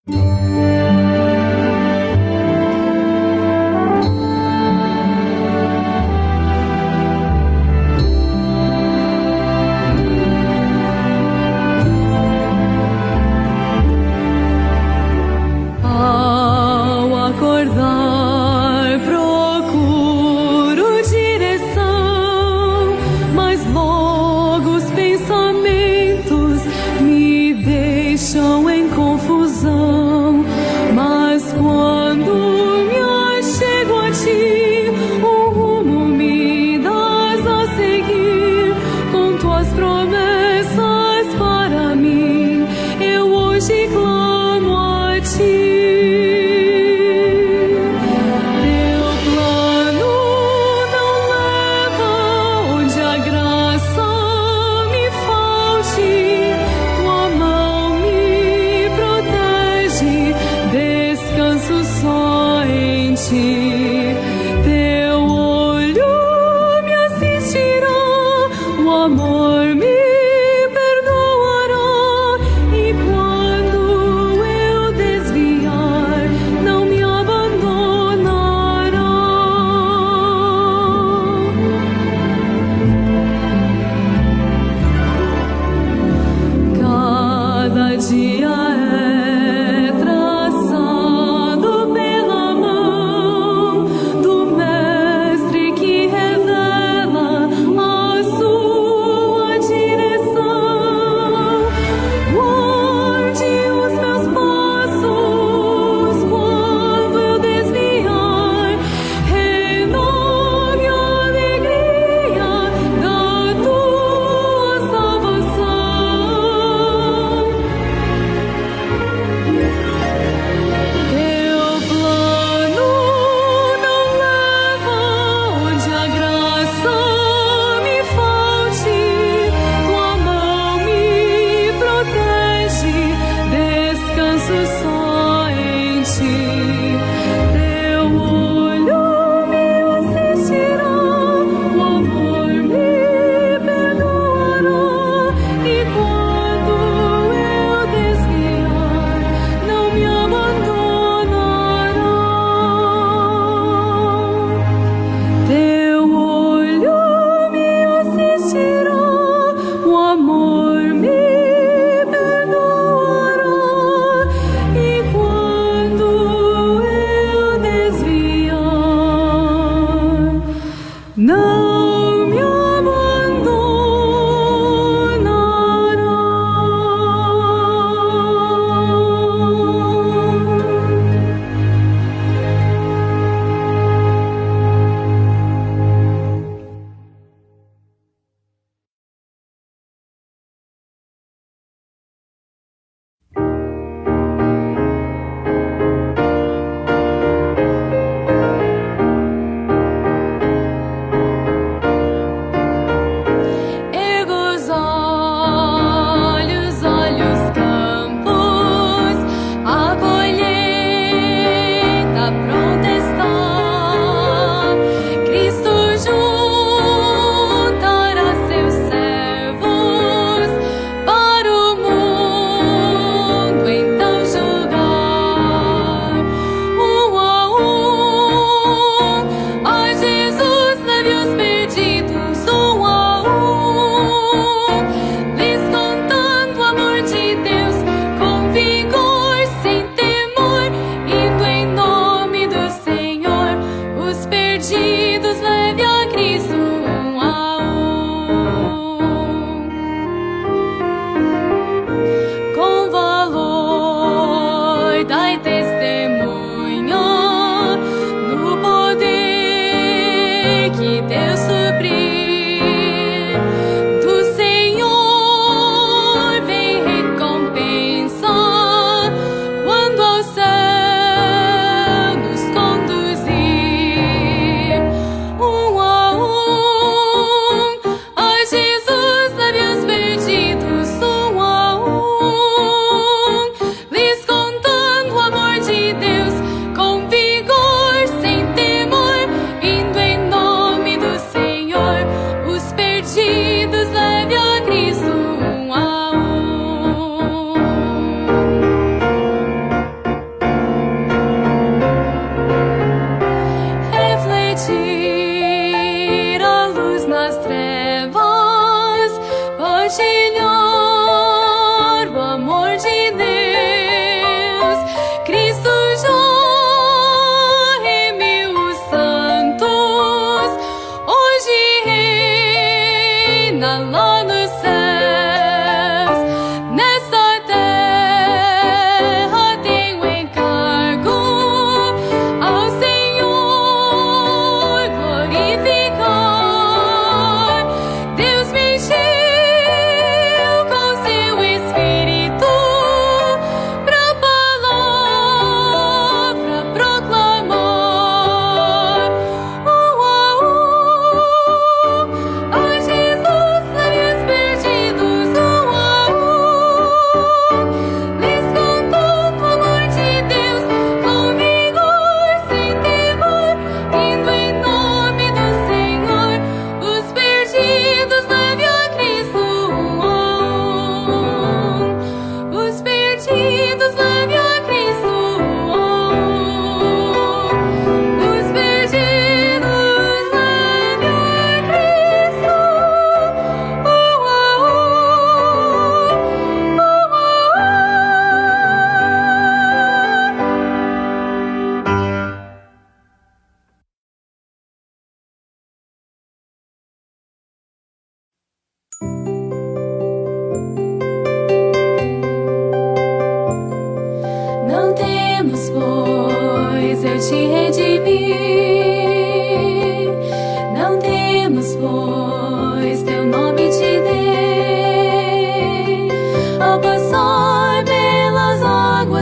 Ao acordar, procuro direção, mas logo os pensamentos me deixam em confusão.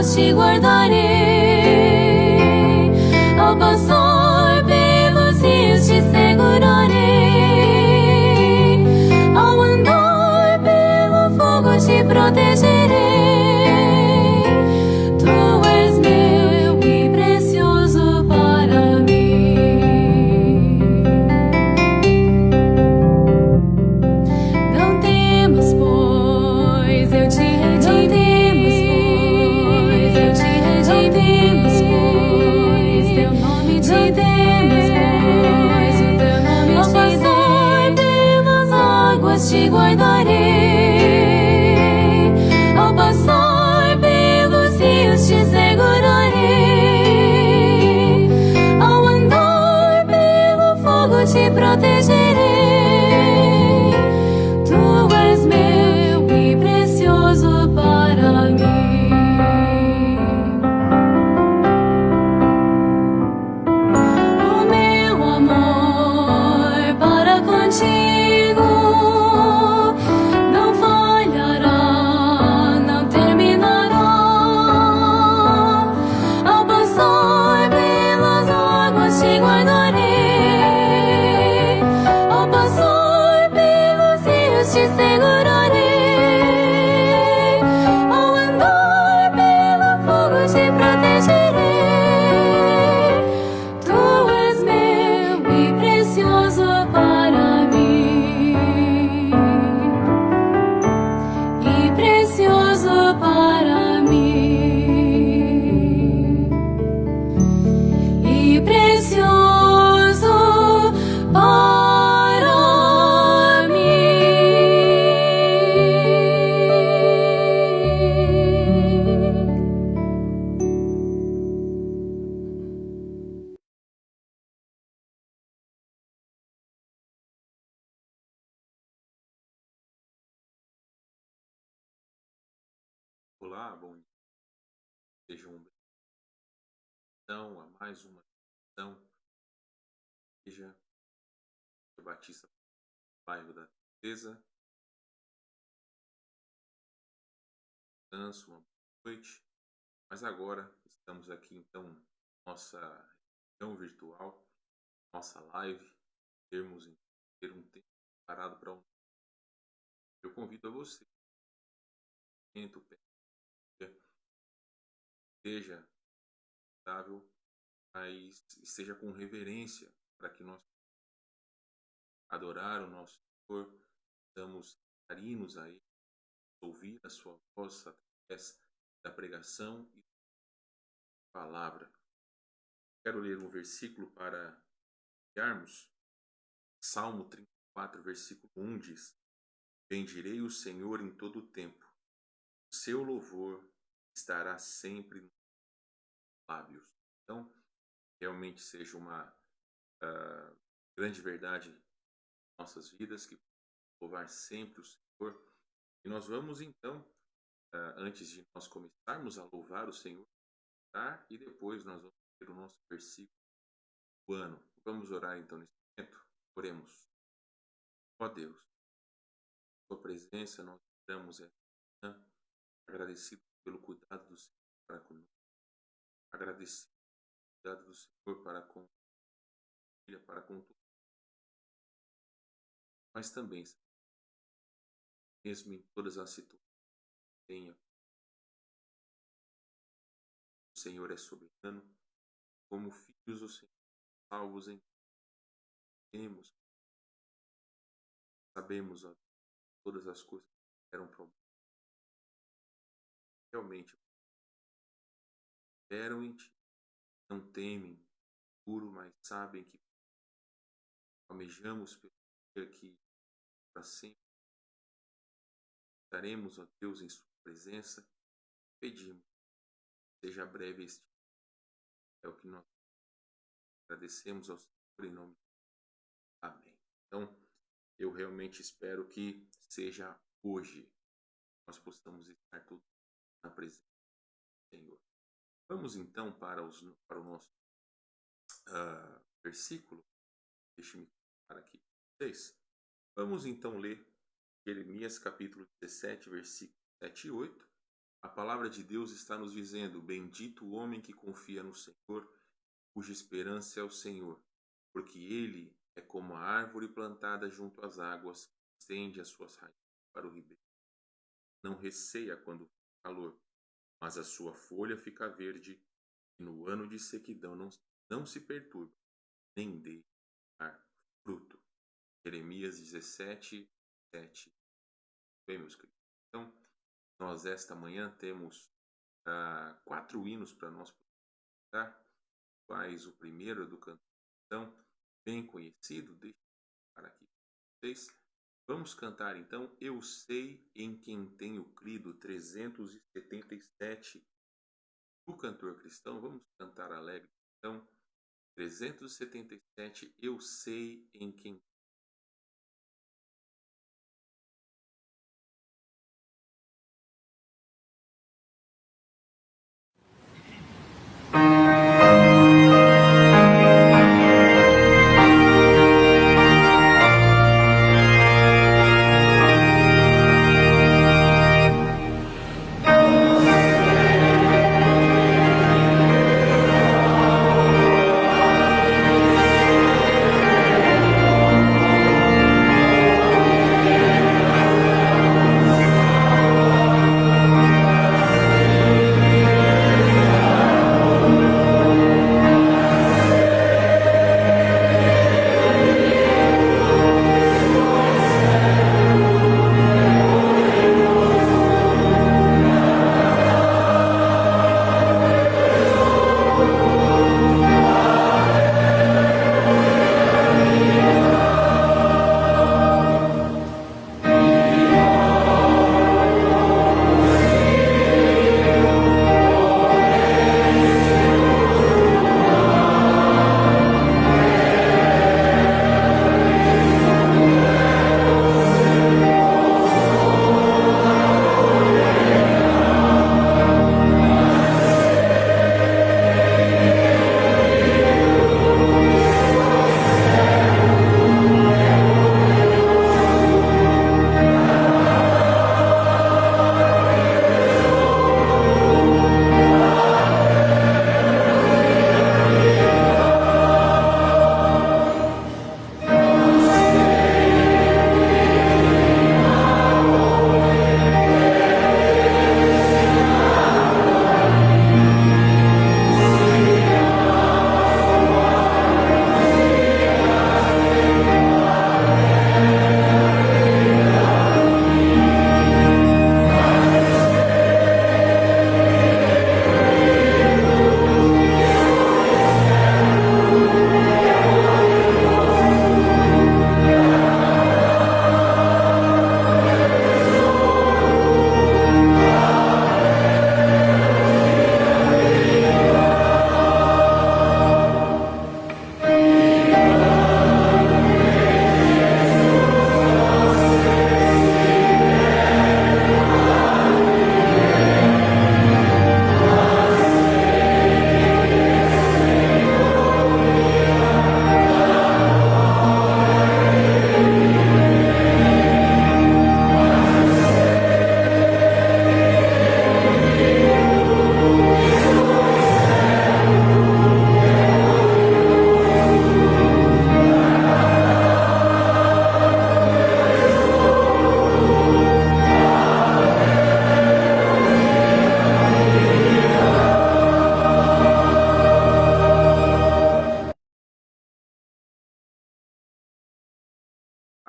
águas te guardarei, ao passar pelos rios te segurarei, ao andar pelo fogo te protegerei. Tu és meu e precioso para mim. Não temas, pois eu te te guardarei, ao passar pelos rios te segurarei, ao andar pelo fogo te protegerei. Tu és meu e precioso para mim. O meu amor para contigo te segurarei, ao andar pelo fogo te protegerei. Tu és meu e precioso para mim, e precioso para mim, e precioso para Olá, bom dia. Sejam bem-vindos a mais uma lição da Igreja Batista do Bairro da Tristeza. Uma boa noite. Mas agora estamos aqui então nossa reunião virtual, nossa live, ter um tempo parado para um. Eu convido a você, seja estável, mas seja com reverência para que nós adorar o nosso Senhor, damos carinos a Ele, ouvir a sua voz através da pregação e da palavra. Quero ler um versículo para iniciarmos. Salmo 34, versículo 1 diz: Bendirei o Senhor em todo o tempo, o seu louvor estará sempre nos lábios. Então, realmente seja uma grande verdade em nossas vidas, que louvar sempre o Senhor. E nós vamos então, antes de nós começarmos a louvar o Senhor, e depois nós vamos ter o nosso versículo do ano. Vamos orar então nesse momento. Oremos. Ó Deus, sua presença nós estamos agradecidos pelo cuidado do Senhor para conosco, agradecidos pelo cuidado do Senhor para com a família, para com tudo, mas também, mesmo em todas as situações, tenha, o Senhor é soberano, como filhos do Senhor, salvos em temos, sabemos, ó, todas as coisas que eram problemas, realmente esperam em ti, não temem puro, mas sabem que almejamos pelo dia que para sempre estaremos, ó Deus, em sua presença. Pedimos, seja breve este dia. É o que nós agradecemos ao Senhor em nome de Jesus. Amém. Então, eu realmente espero que seja hoje nós possamos estar todos na presença do Senhor. Vamos então para o nosso versículo. Deixe-me para aqui para vocês. Vamos então ler Jeremias capítulo 17, versículos 7 e 8. A palavra de Deus está nos dizendo: bendito o homem que confia no Senhor, cuja esperança é o Senhor, porque ele é como a árvore plantada junto às águas, que estende as suas raízes para o ribeiro. Não receia quando faz calor, mas a sua folha fica verde, e no ano de sequidão não se perturba, nem deixa fruto. Jeremias 17, 7. Bem, meus queridos. Então, nós esta manhã temos 4 hinos para nós cantar. Quais o primeiro é do cantor então, bem conhecido, deixa eu colocar aqui para vocês. Vamos cantar então Eu Sei em Quem Tenho Crido, 377 do cantor cristão. Vamos cantar alegre então, 377 Eu Sei em Quem.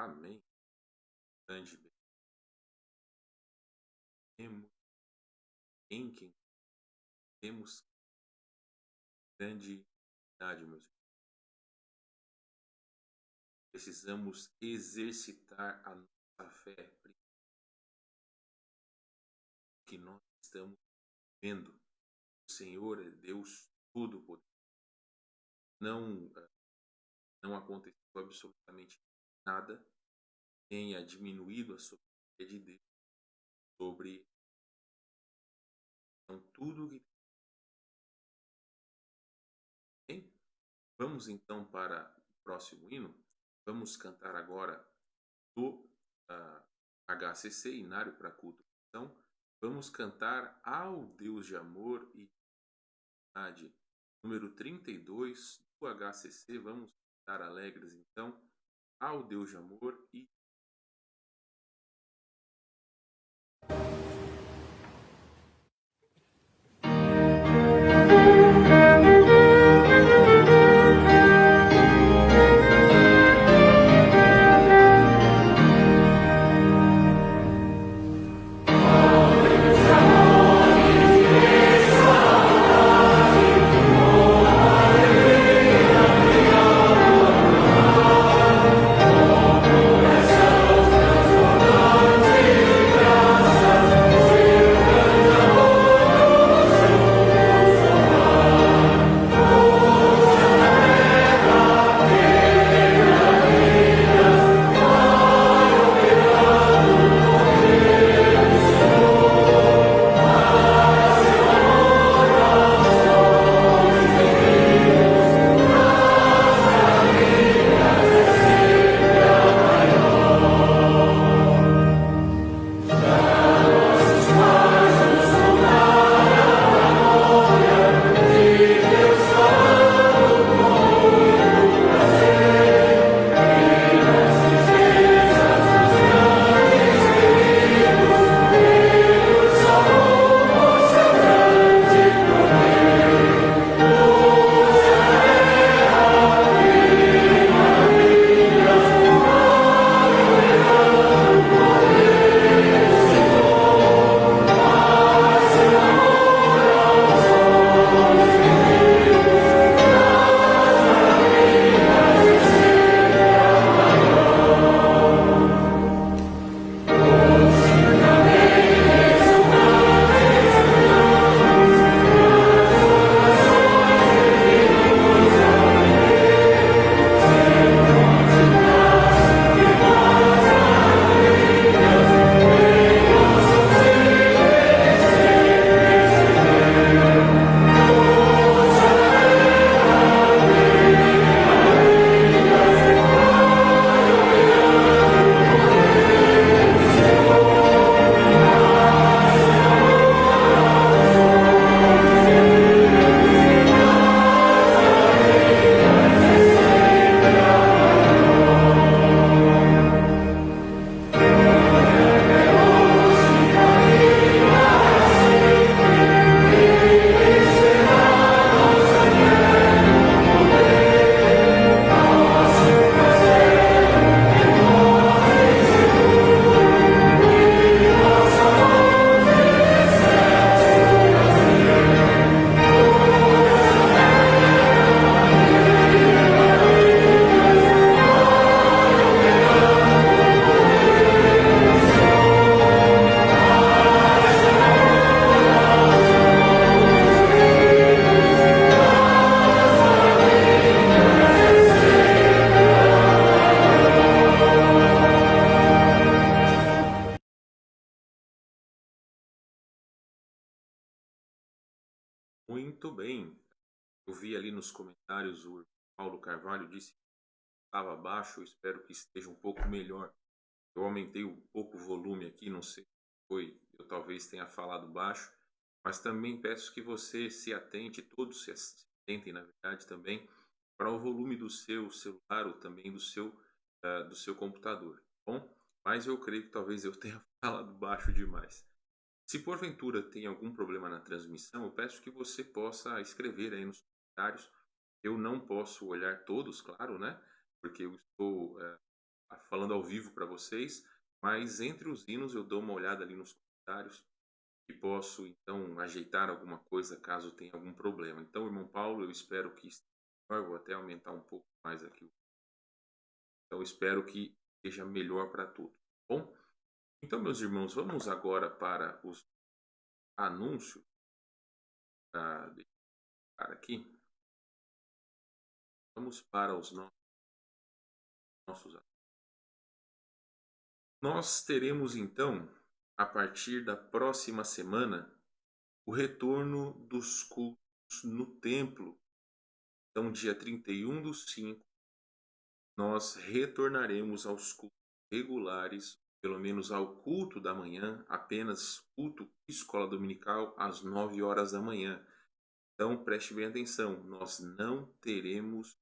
Amém. Grande bem. Temos em quem temos grande idade, meus irmãos. Precisamos exercitar a nossa fé, que nós estamos vendo. O Senhor é Deus Todo-Poderoso. Não aconteceu absolutamente nada que tenha diminuído a soberania de Deus sobre então, tudo que tem. Vamos então para o próximo hino. Vamos cantar agora do HCC, Inário para Culto. Então, Vamos cantar ao Deus de amor e verdade. Número 32 do HCC. Vamos cantar alegres então ao Deus de amor e muito bem. Eu vi ali nos comentários o Paulo Carvalho disse que estava baixo, eu espero que esteja um pouco melhor. Eu aumentei um pouco o volume aqui, não sei se foi, eu talvez tenha falado baixo, mas também peço que você se atente, todos se atentem, na verdade, também, para o volume do seu celular ou também do seu computador, tá bom? Mas eu creio que talvez eu tenha falado baixo demais. Se porventura tem algum problema na transmissão, eu peço que você possa escrever aí nos comentários. Eu não posso olhar todos, claro, né? Porque eu estou falando ao vivo para vocês, mas entre os hinos eu dou uma olhada ali nos comentários e posso então ajeitar alguma coisa caso tenha algum problema. Então, irmão Paulo, eu espero que esteja melhor. Vou até aumentar um pouco mais aqui. Então, eu espero que esteja melhor para todos, tá bom? Então, meus irmãos, vamos agora para os anúncios. Deixa eu colocar aqui. Vamos para os nossos. Nós teremos então, a partir da próxima semana, o retorno dos cultos no templo. Então, dia 31/5, nós retornaremos aos cultos regulares pelo menos ao culto da manhã, apenas culto escola dominical às 9 horas da manhã. Então preste bem atenção, nós não teremos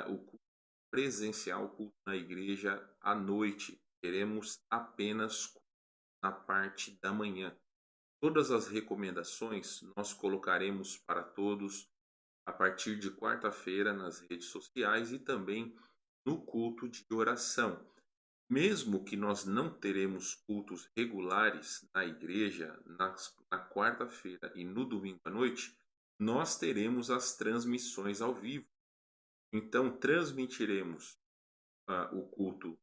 o culto presencial, o culto na igreja à noite. Teremos apenas na parte da manhã. Todas as recomendações nós colocaremos para todos a partir de quarta-feira nas redes sociais e também no culto de oração. Mesmo que nós não teremos cultos regulares na igreja na quarta-feira e no domingo à noite, nós teremos as transmissões ao vivo. Então, transmitiremos o culto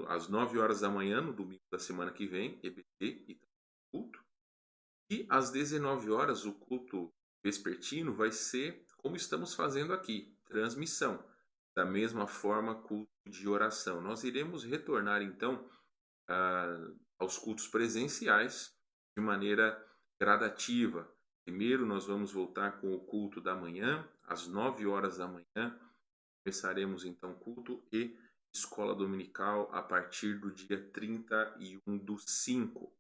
às 9 horas da manhã, no domingo da semana que vem, EBD e culto. E às 19 horas, o culto vespertino vai ser como estamos fazendo aqui, transmissão. Da mesma forma, culto de oração. Nós iremos retornar, então, aos cultos presenciais de maneira gradativa. Primeiro, nós vamos voltar com o culto da manhã, às 9 horas da manhã. Começaremos, então, culto e escola dominical a partir do dia 31/5.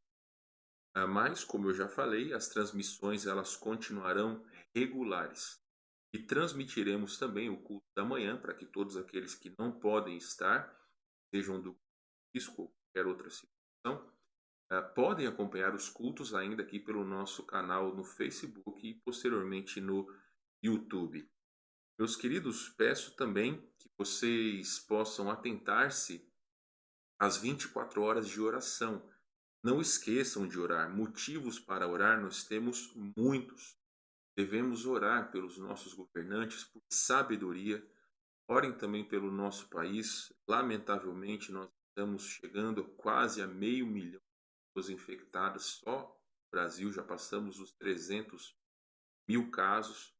Mas, como eu já falei, as transmissões elas continuarão regulares. E transmitiremos também o culto da manhã para que todos aqueles que não podem estar, sejam do risco ou qualquer outra situação, podem acompanhar os cultos ainda aqui pelo nosso canal no Facebook e posteriormente no YouTube. Meus queridos, peço também que vocês possam atentar-se às 24 horas de oração. Não esqueçam de orar. Motivos para orar nós temos muitos. Devemos orar pelos nossos governantes, por sabedoria. Orem também pelo nosso país. Lamentavelmente, nós estamos chegando quase a 500 mil de pessoas infectadas. Só no Brasil já passamos os 300 mil casos.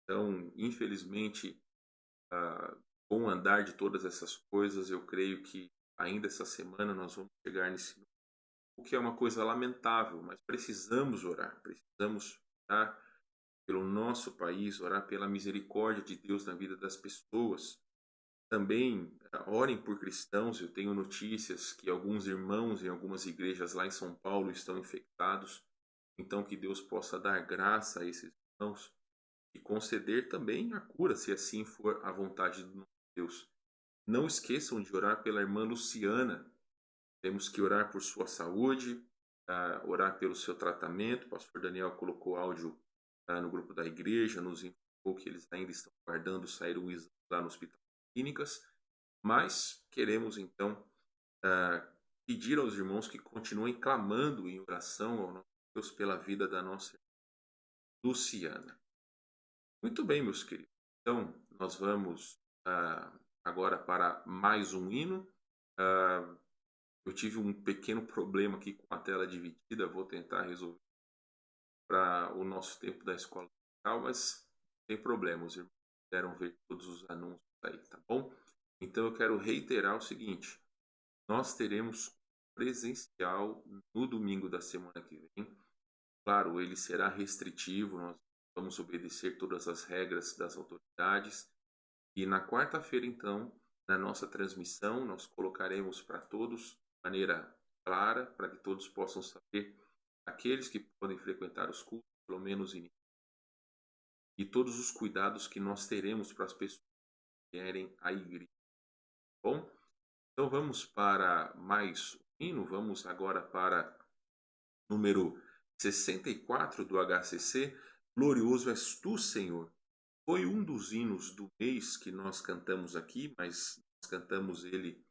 Então, infelizmente, com o andar de todas essas coisas, eu creio que ainda essa semana nós vamos chegar nesse número, o que é uma coisa lamentável, mas precisamos orar pelo nosso país, orar pela misericórdia de Deus na vida das pessoas. Também orem por cristãos. Eu tenho notícias que alguns irmãos em algumas igrejas lá em São Paulo estão infectados. Então que Deus possa dar graça a esses irmãos e conceder também a cura, se assim for a vontade do nosso Deus. Não esqueçam de orar pela irmã Luciana. Temos que orar por sua saúde, orar pelo seu tratamento. O pastor Daniel colocou áudio no grupo da igreja, nos informou que eles ainda estão aguardando sair o exame lá no Hospital de Clínicas, mas queremos então pedir aos irmãos que continuem clamando em oração ao nosso Deus pela vida da nossa irmã Luciana. Muito bem, meus queridos. Então, nós vamos agora para mais um hino. Eu tive um pequeno problema aqui com a tela dividida, vou tentar resolver para o nosso tempo da escola local, mas não tem problema, os irmãos puderam ver todos os anúncios aí, tá bom? Então eu quero reiterar o seguinte: nós teremos presencial no domingo da semana que vem. Claro, ele será restritivo, nós vamos obedecer todas as regras das autoridades. E na quarta-feira, então, na nossa transmissão, nós colocaremos para todos de maneira clara, para que todos possam saber, aqueles que podem frequentar os cultos, pelo menos inicialmente, e todos os cuidados que nós teremos para as pessoas que querem a igreja. Bom, então vamos para mais um hino. Vamos agora para número 64 do HCC, Glorioso és tu, Senhor. Foi um dos hinos do mês que nós cantamos aqui, mas nós cantamos ele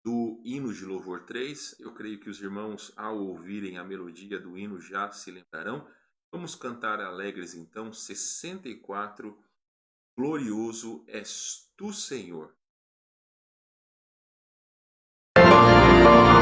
do hino de louvor 3. Eu creio que os irmãos, ao ouvirem a melodia do hino, já se lembrarão. Vamos cantar alegres então, 64, Glorioso és tu, Senhor. Glorioso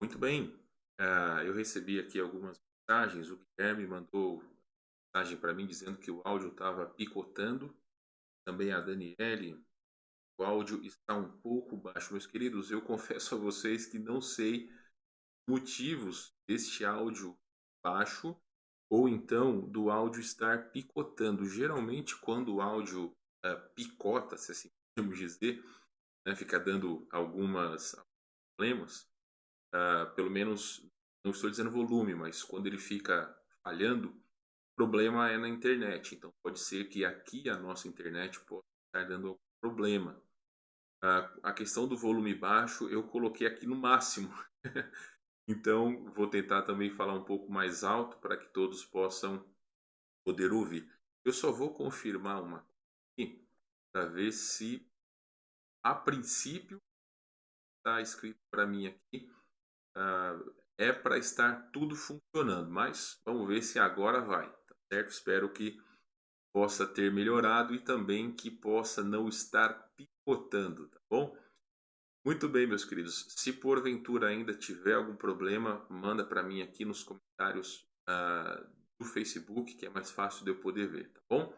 Muito bem. Eu recebi aqui algumas mensagens. O Guilherme mandou mensagem para mim dizendo que o áudio estava picotando. Também a Daniele, o áudio está um pouco baixo. Meus queridos, eu confesso a vocês que não sei motivos deste áudio baixo ou então do áudio estar picotando. Geralmente, quando o áudio picota, se assim podemos dizer, né, fica dando algumas problemas, pelo menos, não estou dizendo volume, mas quando ele fica falhando, o problema é na internet. Então, pode ser que aqui a nossa internet possa estar dando algum problema. A questão do volume baixo, eu coloquei aqui no máximo. Então, vou tentar também falar um pouco mais alto para que todos possam poder ouvir. Eu só vou confirmar uma coisa aqui para ver se, a princípio, está escrito para mim aqui, é para estar tudo funcionando, mas vamos ver se agora vai, tá certo? Espero que possa ter melhorado e também que possa não estar picotando, tá bom? Muito bem, meus queridos. Se porventura ainda tiver algum problema, manda para mim aqui nos comentários do Facebook, que é mais fácil de eu poder ver, tá bom?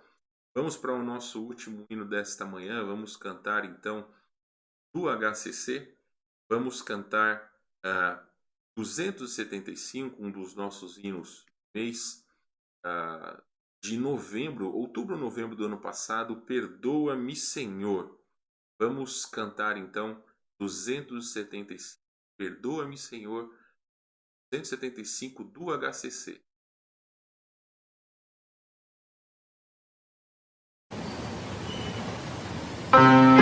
Vamos para o nosso último hino desta manhã. Vamos cantar então do HCC. Vamos cantar 275, um dos nossos hinos do mês de novembro, outubro, novembro do ano passado. Perdoa-me, Senhor. Vamos cantar então 275. Perdoa-me, Senhor. 275 do HCC. Senhor,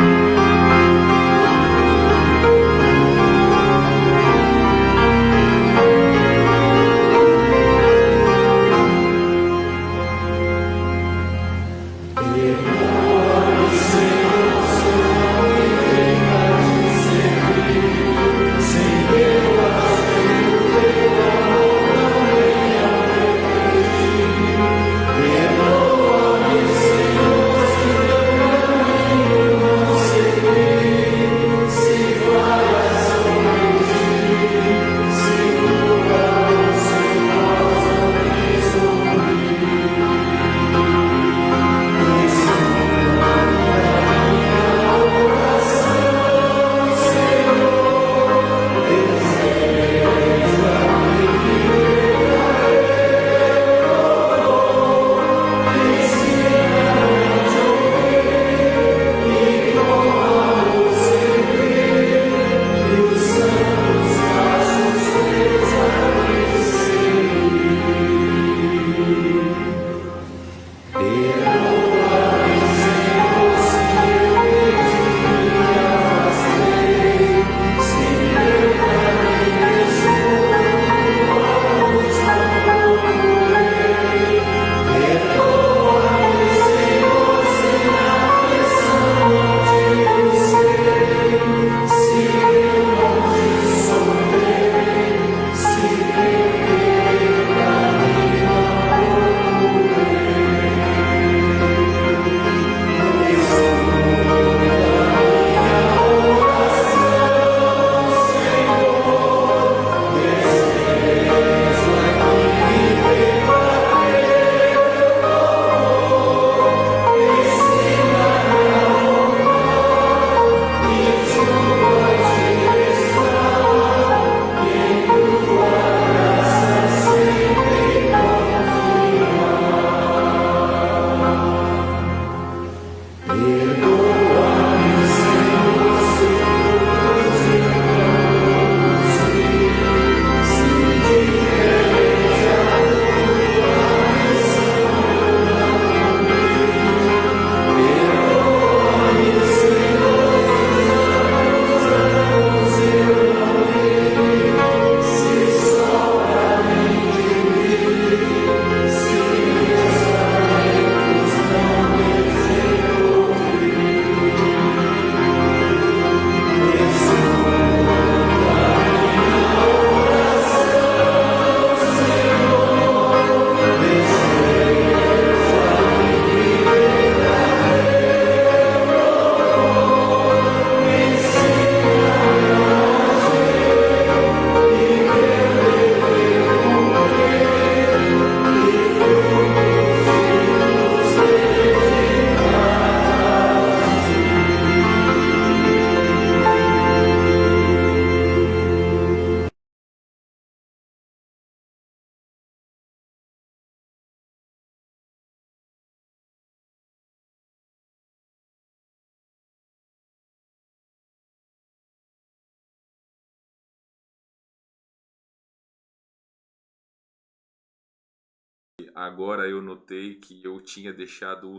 agora eu notei que eu tinha deixado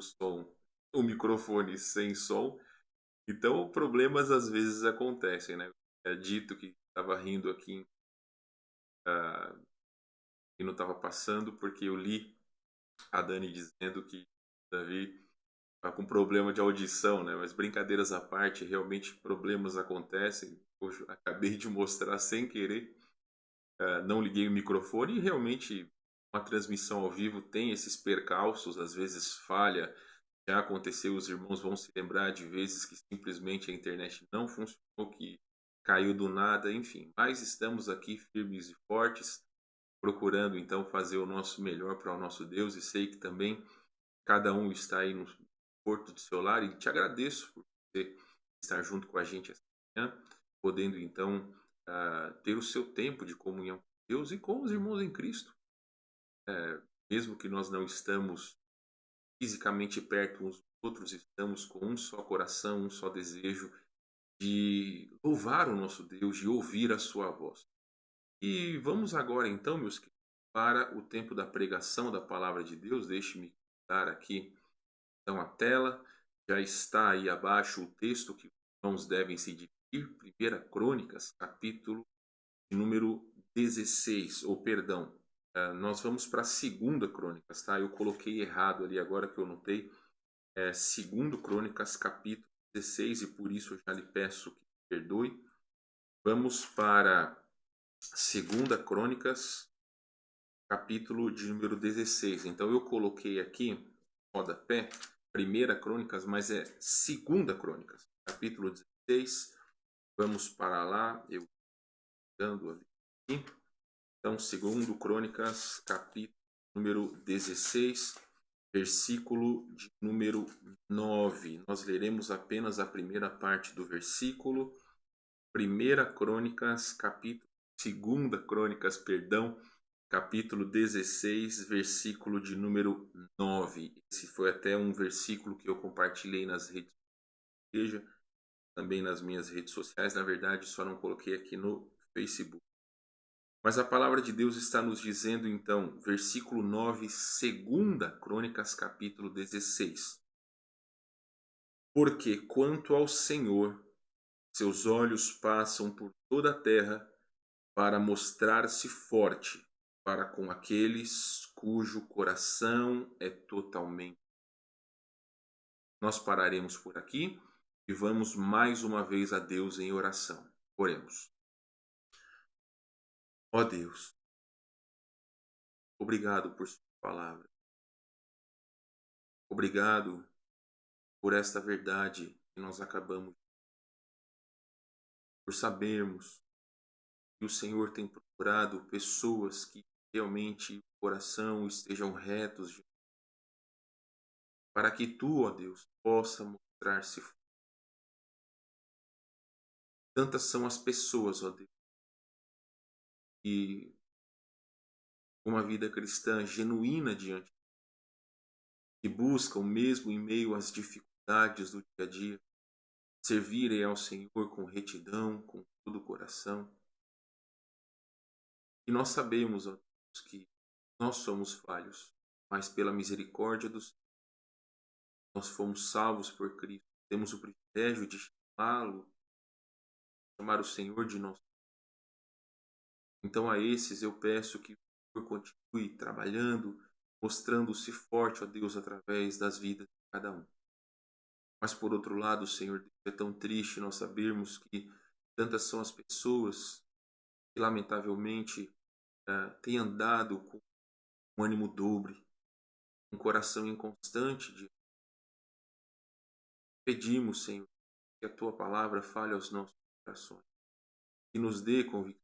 o microfone sem som. Então, problemas às vezes acontecem, né? É dito que estava rindo aqui e não estava passando porque eu li a Dani dizendo que Davi está com problema de audição, né? Mas brincadeiras à parte, realmente problemas acontecem. Hoje acabei de mostrar sem querer, não liguei o microfone e realmente uma transmissão ao vivo tem esses percalços, às vezes falha. Já aconteceu, os irmãos vão se lembrar de vezes que simplesmente a internet não funcionou, que caiu do nada, enfim. Mas estamos aqui firmes e fortes, procurando então fazer o nosso melhor para o nosso Deus, e sei que também cada um está aí no porto do seu lar, e te agradeço por você estar junto com a gente esta manhã, podendo então ter o seu tempo de comunhão com Deus e com os irmãos em Cristo. Mesmo que nós não estamos fisicamente perto uns dos outros, estamos com um só coração, um só desejo de louvar o nosso Deus, de ouvir a sua voz. E vamos agora então, meus queridos, para o tempo da pregação da palavra de Deus. Deixe-me dar aqui então a tela. Já está aí abaixo o texto que os irmãos devem se dirigir. 1 Crônicas, capítulo de número 16, ou perdão, nós vamos para a 2 Crônicas, tá? Eu coloquei errado ali agora que eu notei. 2 Crônicas, capítulo 16, e por isso eu já lhe peço que me perdoe. Vamos para 2 Crônicas, capítulo de número 16. Então eu coloquei aqui, rodapé, 1 Crônicas, mas é 2 Crônicas, capítulo 16. Vamos para lá, eu dando ali. Então, 2 Crônicas, capítulo número 16, versículo de número 9. Nós leremos apenas a primeira parte do versículo. 1 Crônicas, capítulo, 2 Crônicas, perdão, capítulo 16, versículo de número 9. Esse foi até um versículo que eu compartilhei nas redes da igreja, também nas minhas redes sociais. Na verdade, só não coloquei aqui no Facebook. Mas a palavra de Deus está nos dizendo então, versículo 9, 2 Crônicas, capítulo 16. Porque quanto ao Senhor, seus olhos passam por toda a terra para mostrar-se forte para com aqueles cujo coração é totalmente. Nós pararemos por aqui e vamos mais uma vez a Deus em oração. Oremos. Ó Deus, obrigado por sua palavra. Obrigado por esta verdade que nós acabamos, por sabermos que o Senhor tem procurado pessoas que realmente o coração estejam retos, para que tu, ó Deus, possa mostrar-se. Tantas são as pessoas, ó Deus, que uma vida cristã genuína diante, que buscam mesmo em meio às dificuldades do dia a dia, servirem ao Senhor com retidão, com todo o coração. E nós sabemos, ó Deus, que nós somos falhos, mas pela misericórdia do Senhor, nós fomos salvos por Cristo. Temos o privilégio de chamá-lo, chamar o Senhor de nosso. Então a esses eu peço que o Senhor continue trabalhando, mostrando-se forte, ó Deus, através das vidas de cada um. Mas por outro lado, Senhor, é tão triste nós sabermos que tantas são as pessoas que lamentavelmente têm andado com um ânimo dobre, um coração inconstante. Pedimos, Senhor, que a Tua palavra fale aos nossos corações, que nos dê convicção.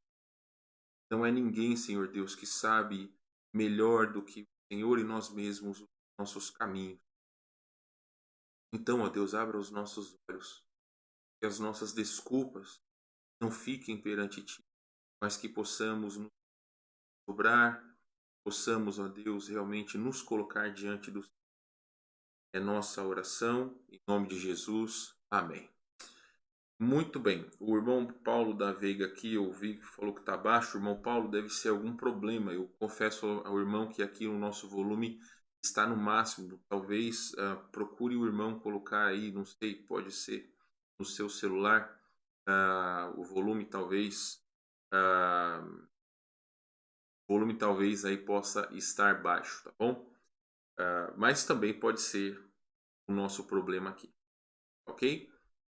Não é ninguém, Senhor Deus, que sabe melhor do que o Senhor e nós mesmos os nossos caminhos. Então, ó Deus, abra os nossos olhos, que as nossas desculpas não fiquem perante Ti, mas que possamos nos dobrar, possamos, ó Deus, realmente nos colocar diante do Senhor. É nossa oração, em nome de Jesus. Amém. Muito bem. O irmão Paulo da Veiga aqui, eu vi que falou que está baixo. O irmão Paulo deve ser algum problema. Eu confesso ao irmão que aqui o nosso volume está no máximo. Talvez procure o irmão colocar aí, não sei, pode ser no seu celular, o volume talvez, ah, aí possa estar baixo, tá bom? Mas também pode ser o nosso problema aqui, ok?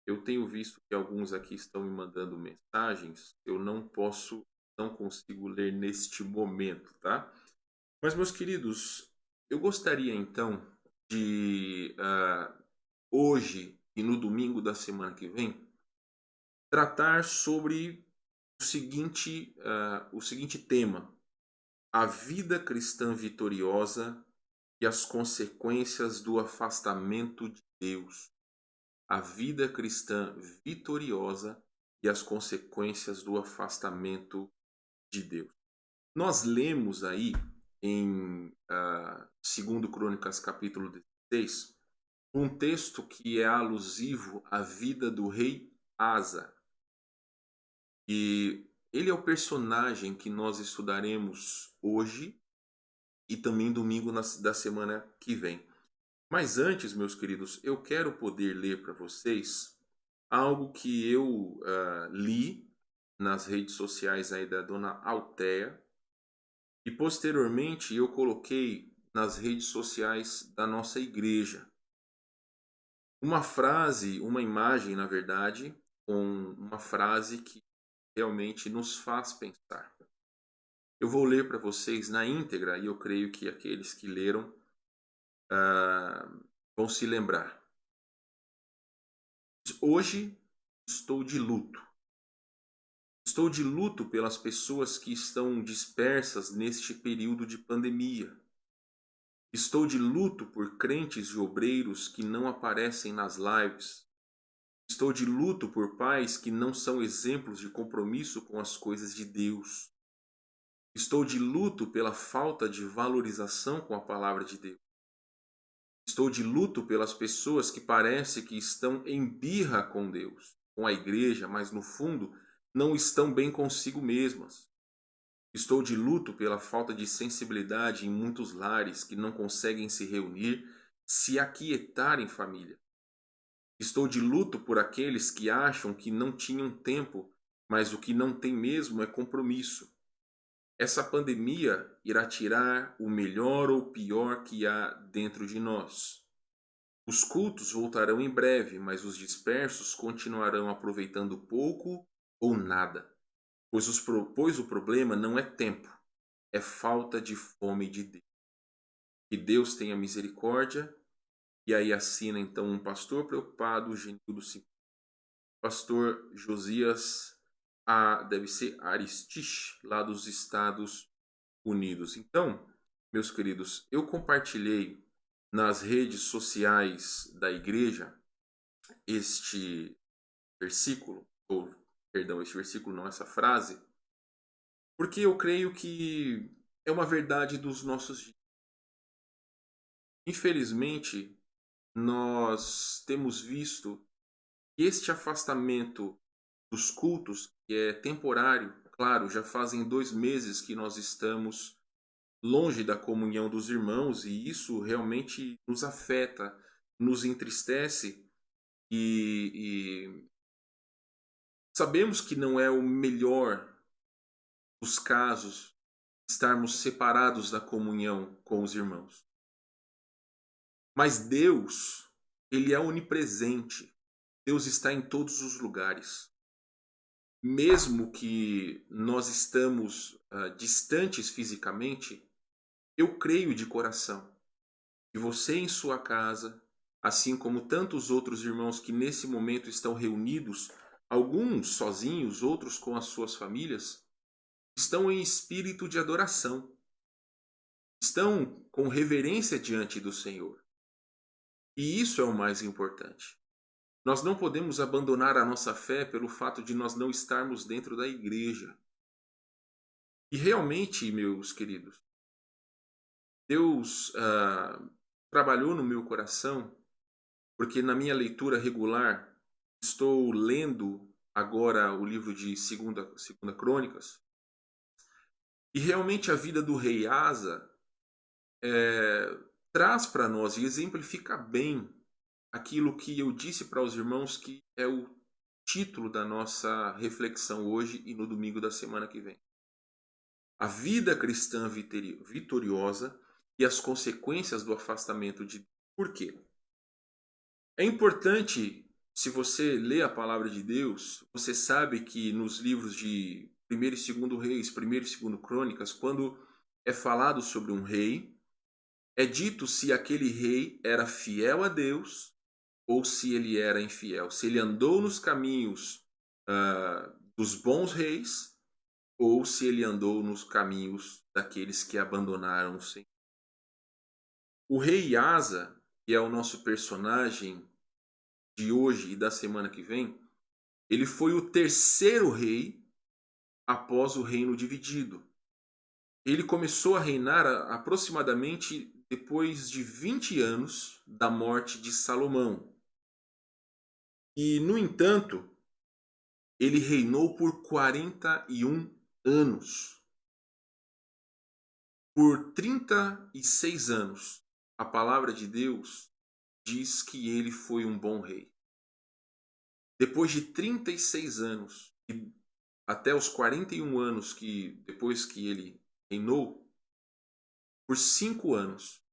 Eu tenho visto que alguns aqui estão me mandando mensagens, eu não consigo ler neste momento, tá? Mas, meus queridos, eu gostaria então de hoje e no domingo da semana que vem tratar sobre o seguinte tema: a vida cristã vitoriosa e as consequências do afastamento de Deus. A vida cristã vitoriosa e as consequências do afastamento de Deus. Nós lemos aí em 2 Crônicas capítulo 16 um texto que é alusivo à vida do rei Asa. E ele é o personagem que nós estudaremos hoje e também domingo da semana que vem. Mas antes, meus queridos, eu quero poder ler para vocês algo que eu li nas redes sociais aí da dona Altea e posteriormente eu coloquei nas redes sociais da nossa igreja. Uma frase, uma imagem, na verdade, com uma frase que realmente nos faz pensar. Eu vou ler para vocês na íntegra e eu creio que aqueles que leram vão se lembrar. Hoje estou de luto. Estou de luto pelas pessoas que estão dispersas neste período de pandemia. Estou de luto por crentes e obreiros que não aparecem nas lives. Estou de luto por pais que não são exemplos de compromisso com as coisas de Deus. Estou de luto pela falta de valorização com a palavra de Deus. Estou de luto pelas pessoas que parece que estão em birra com Deus, com a igreja, mas no fundo não estão bem consigo mesmas. Estou de luto pela falta de sensibilidade em muitos lares que não conseguem se reunir, se aquietar em família. Estou de luto por aqueles que acham que não tinham tempo, mas o que não tem mesmo é compromisso. Essa pandemia irá tirar o melhor ou pior que há dentro de nós. Os cultos voltarão em breve, mas os dispersos continuarão aproveitando pouco ou nada, pois o problema não é tempo, é falta de fome de Deus. Que Deus tenha misericórdia. E aí assina então um pastor preocupado, Genildo Simplício. Pastor Josias, deve ser Aristich, lá dos Estados Unidos. Então, meus queridos, eu compartilhei nas redes sociais da igreja este versículo, este versículo não, essa frase, porque eu creio que é uma verdade dos nossos dias. Infelizmente, nós temos visto que este afastamento dos cultos, que é temporário, claro, já fazem 2 meses que nós estamos longe da comunhão dos irmãos e isso realmente nos afeta, nos entristece e sabemos que não é o melhor dos casos estarmos separados da comunhão com os irmãos. Mas Deus, Ele é onipresente. Deus está em todos os lugares. Mesmo que nós estamos distantes fisicamente, eu creio de coração que você em sua casa, assim como tantos outros irmãos que nesse momento estão reunidos, alguns sozinhos, outros com as suas famílias, estão em espírito de adoração, estão com reverência diante do Senhor. E isso é o mais importante. Nós não podemos abandonar a nossa fé pelo fato de nós não estarmos dentro da igreja. E realmente, meus queridos, Deus trabalhou no meu coração, porque na minha leitura regular estou lendo agora o livro de segunda Crônicas, e realmente a vida do rei Asa traz para nós e exemplifica bem aquilo que eu disse para os irmãos que é o título da nossa reflexão hoje e no domingo da semana que vem. A vida cristã vitoriosa e as consequências do afastamento de Deus. Por quê? É importante, se você lê a palavra de Deus, você sabe que nos livros de 1º e 2º Reis, 1º e 2º Crônicas, quando é falado sobre um rei, é dito se aquele rei era fiel a Deus ou se ele era infiel, se ele andou nos caminhos dos bons reis ou se ele andou nos caminhos daqueles que abandonaram o Senhor. O rei Asa, que é o nosso personagem de hoje e da semana que vem, ele foi o terceiro rei após o reino dividido. Ele começou a reinar aproximadamente depois de 20 anos da morte de Salomão. E, no entanto, ele reinou por 41 anos. Por 36 anos, a palavra de Deus diz que ele foi um bom rei. Depois de 36 anos, até os 41 anos que depois que ele reinou, por 5 anos,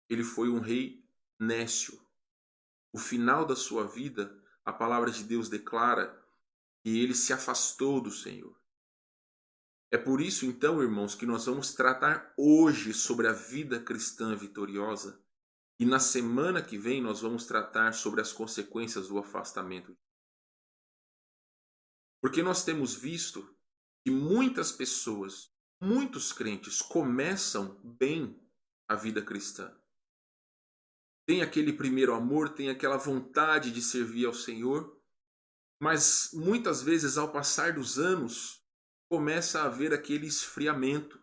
ele foi um rei nécio. O final da sua vida, a palavra de Deus declara que ele se afastou do Senhor. É por isso, então, irmãos, que nós vamos tratar hoje sobre a vida cristã vitoriosa e na semana que vem nós vamos tratar sobre as consequências do afastamento. Porque nós temos visto que muitas pessoas, muitos crentes começam bem a vida cristã. Tem aquele primeiro amor, tem aquela vontade de servir ao Senhor, mas muitas vezes ao passar dos anos começa a haver aquele esfriamento.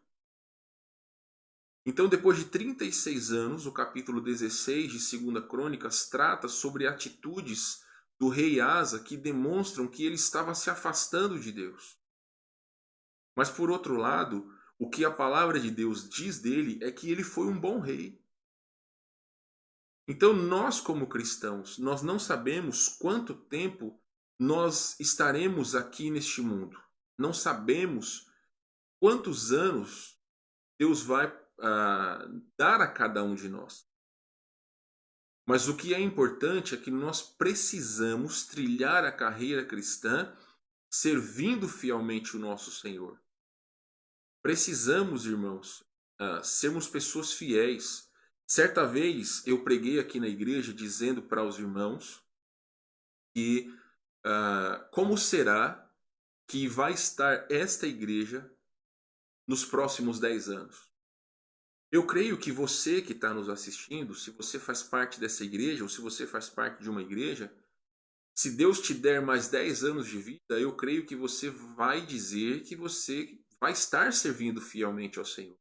Então, depois de 36 anos, o capítulo 16 de 2ª Crônicas trata sobre atitudes do rei Asa que demonstram que ele estava se afastando de Deus. Mas, por outro lado, o que a palavra de Deus diz dele é que ele foi um bom rei. Então, nós como cristãos, nós não sabemos quanto tempo nós estaremos aqui neste mundo. Não sabemos quantos anos Deus vai dar a cada um de nós. Mas o que é importante é que nós precisamos trilhar a carreira cristã servindo fielmente o nosso Senhor. Precisamos, irmãos, sermos pessoas fiéis. Certa vez eu preguei aqui na igreja dizendo para os irmãos que como será que vai estar esta igreja nos próximos 10 anos. Eu creio que você que está nos assistindo, se você faz parte dessa igreja ou se você faz parte de uma igreja, se Deus te der mais 10 anos de vida, eu creio que você vai dizer que você vai estar servindo fielmente ao Senhor.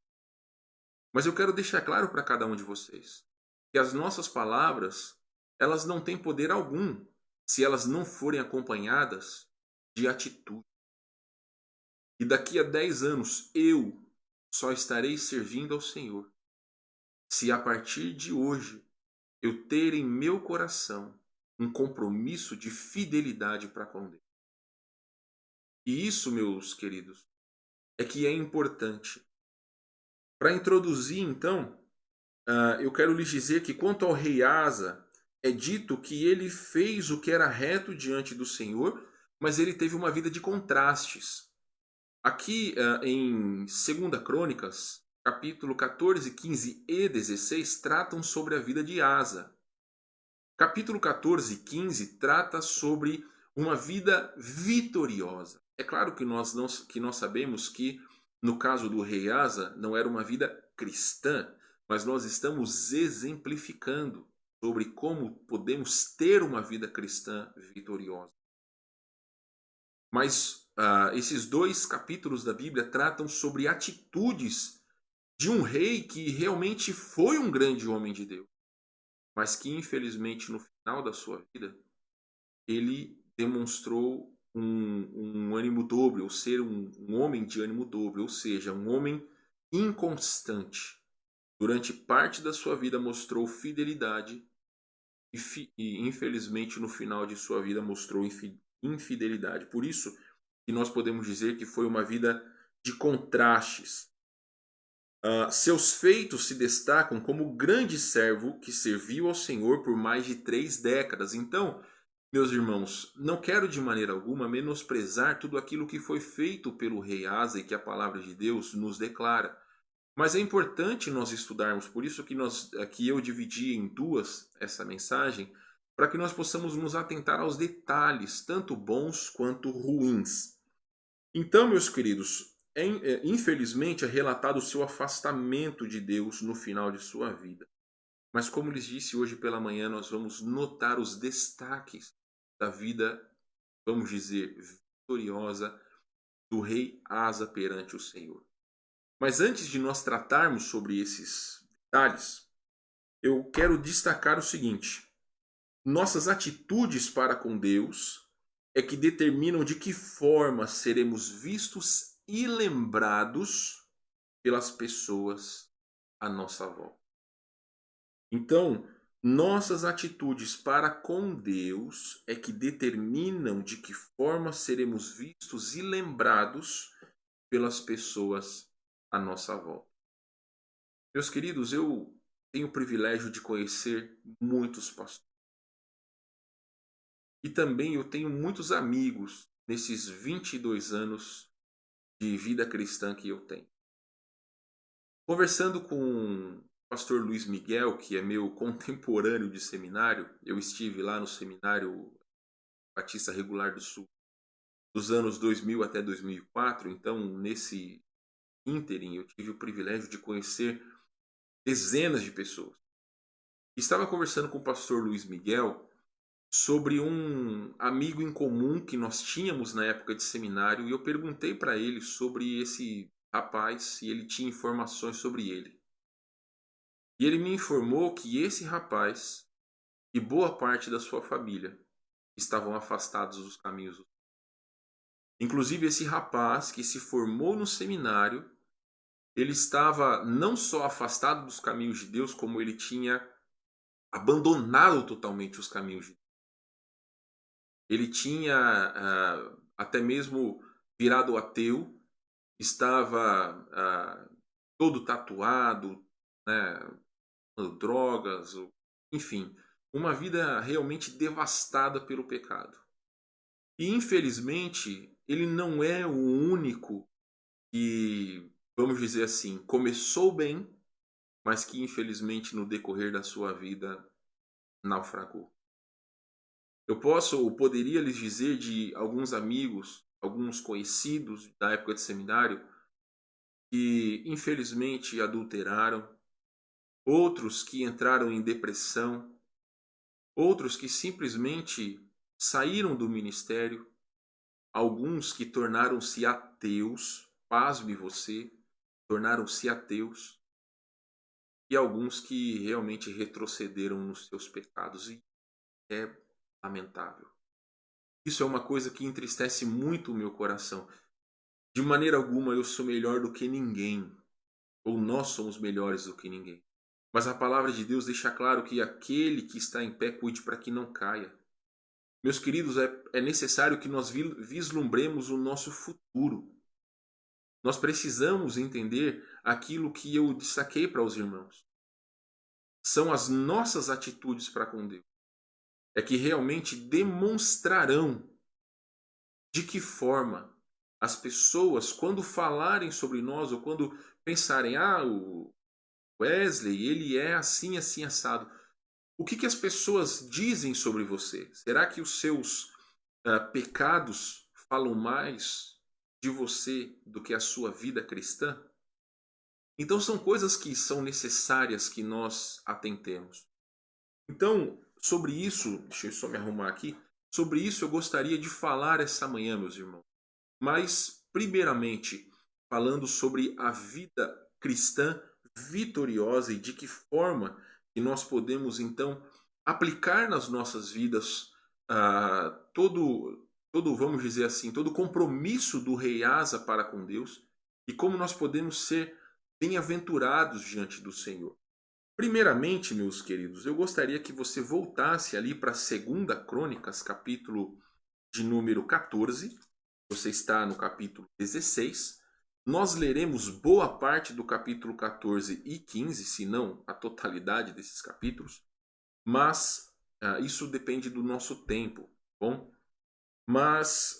Mas eu quero deixar claro para cada um de vocês que as nossas palavras, elas não têm poder algum se elas não forem acompanhadas de atitude. E daqui a 10 anos eu só estarei servindo ao Senhor se a partir de hoje eu ter em meu coração um compromisso de fidelidade para com Deus. E isso, meus queridos, é que é importante. Para introduzir, então, eu quero lhes dizer que quanto ao rei Asa, é dito que ele fez o que era reto diante do Senhor, mas ele teve uma vida de contrastes. Aqui em 2ª Crônicas, capítulo 14, 15 e 16, tratam sobre a vida de Asa. Capítulo 14 e 15 trata sobre uma vida vitoriosa. É claro que nós sabemos que, no caso do rei Asa, não era uma vida cristã, mas nós estamos exemplificando sobre como podemos ter uma vida cristã vitoriosa. Mas esses 2 capítulos da Bíblia tratam sobre atitudes de um rei que realmente foi um grande homem de Deus, mas que infelizmente no final da sua vida ele demonstrou um ânimo dobre, ou ser um homem de ânimo dobre, ou seja, um homem inconstante. Durante parte da sua vida mostrou fidelidade e infelizmente no final de sua vida mostrou infidelidade. Por isso que nós podemos dizer que foi uma vida de contrastes. Seus feitos se destacam como grande servo que serviu ao Senhor por mais de 3 décadas. Então, meus irmãos, não quero de maneira alguma menosprezar tudo aquilo que foi feito pelo rei Asa e que a palavra de Deus nos declara. Mas é importante nós estudarmos, por isso que eu dividi em duas essa mensagem, para que nós possamos nos atentar aos detalhes, tanto bons quanto ruins. Então, meus queridos, infelizmente é relatado o seu afastamento de Deus no final de sua vida. Mas como lhes disse hoje pela manhã, nós vamos notar os destaques da vida, vamos dizer, vitoriosa do rei Asa perante o Senhor. Mas antes de nós tratarmos sobre esses detalhes, eu quero destacar o seguinte: nossas atitudes para com Deus é que determinam de que forma seremos vistos e lembrados pelas pessoas à nossa volta. Então, nossas atitudes para com Deus é que determinam de que forma seremos vistos e lembrados pelas pessoas à nossa volta. Meus queridos, eu tenho o privilégio de conhecer muitos pastores. E também eu tenho muitos amigos nesses 22 anos de vida cristã que eu tenho. Conversando com o pastor Luiz Miguel, que é meu contemporâneo de seminário, eu estive lá no seminário Batista Regular do Sul dos anos 2000 até 2004, então nesse ínterim eu tive o privilégio de conhecer dezenas de pessoas. Estava conversando com o pastor Luiz Miguel sobre um amigo em comum que nós tínhamos na época de seminário e eu perguntei para ele sobre esse rapaz se ele tinha informações sobre ele. E ele me informou que esse rapaz e boa parte da sua família estavam afastados dos caminhos. Inclusive esse rapaz que se formou no seminário, ele estava não só afastado dos caminhos de Deus, como ele tinha abandonado totalmente os caminhos de Deus. Ele tinha até mesmo virado ateu, estava todo tatuado, né, drogas, enfim, uma vida realmente devastada pelo pecado. E infelizmente ele não é o único que, vamos dizer assim, começou bem, mas que infelizmente no decorrer da sua vida naufragou. Eu poderia lhes dizer de alguns amigos, alguns conhecidos da época de seminário, que infelizmente adulteraram, outros que entraram em depressão, outros que simplesmente saíram do ministério, alguns que tornaram-se ateus, pasme você, tornaram-se ateus, e alguns que realmente retrocederam nos seus pecados, e é lamentável. Isso é uma coisa que entristece muito o meu coração. De maneira alguma eu sou melhor do que ninguém, ou nós somos melhores do que ninguém. Mas a palavra de Deus deixa claro que aquele que está em pé cuide para que não caia. Meus queridos, é necessário que nós vislumbremos o nosso futuro. Nós precisamos entender aquilo que eu destaquei para os irmãos. São as nossas atitudes para com Deus. É que realmente demonstrarão de que forma as pessoas, quando falarem sobre nós ou quando pensarem, o Wesley, ele é assim, assim, assado. O que as pessoas dizem sobre você? Será que os seus pecados falam mais de você do que a sua vida cristã? Então são coisas que são necessárias que nós atentemos. Então, sobre isso, deixa eu só me arrumar aqui. Sobre isso eu gostaria de falar essa manhã, meus irmãos. Mas, primeiramente, falando sobre a vida cristã vitoriosa e de que forma que nós podemos, então, aplicar nas nossas vidas vamos dizer assim, todo compromisso do rei Asa para com Deus e como nós podemos ser bem-aventurados diante do Senhor. Primeiramente, meus queridos, eu gostaria que você voltasse ali para 2 Crônicas, capítulo de número 14. Você está no capítulo 16. Nós leremos boa parte do capítulo 14 e 15, se não a totalidade desses capítulos, mas isso depende do nosso tempo, bom? Mas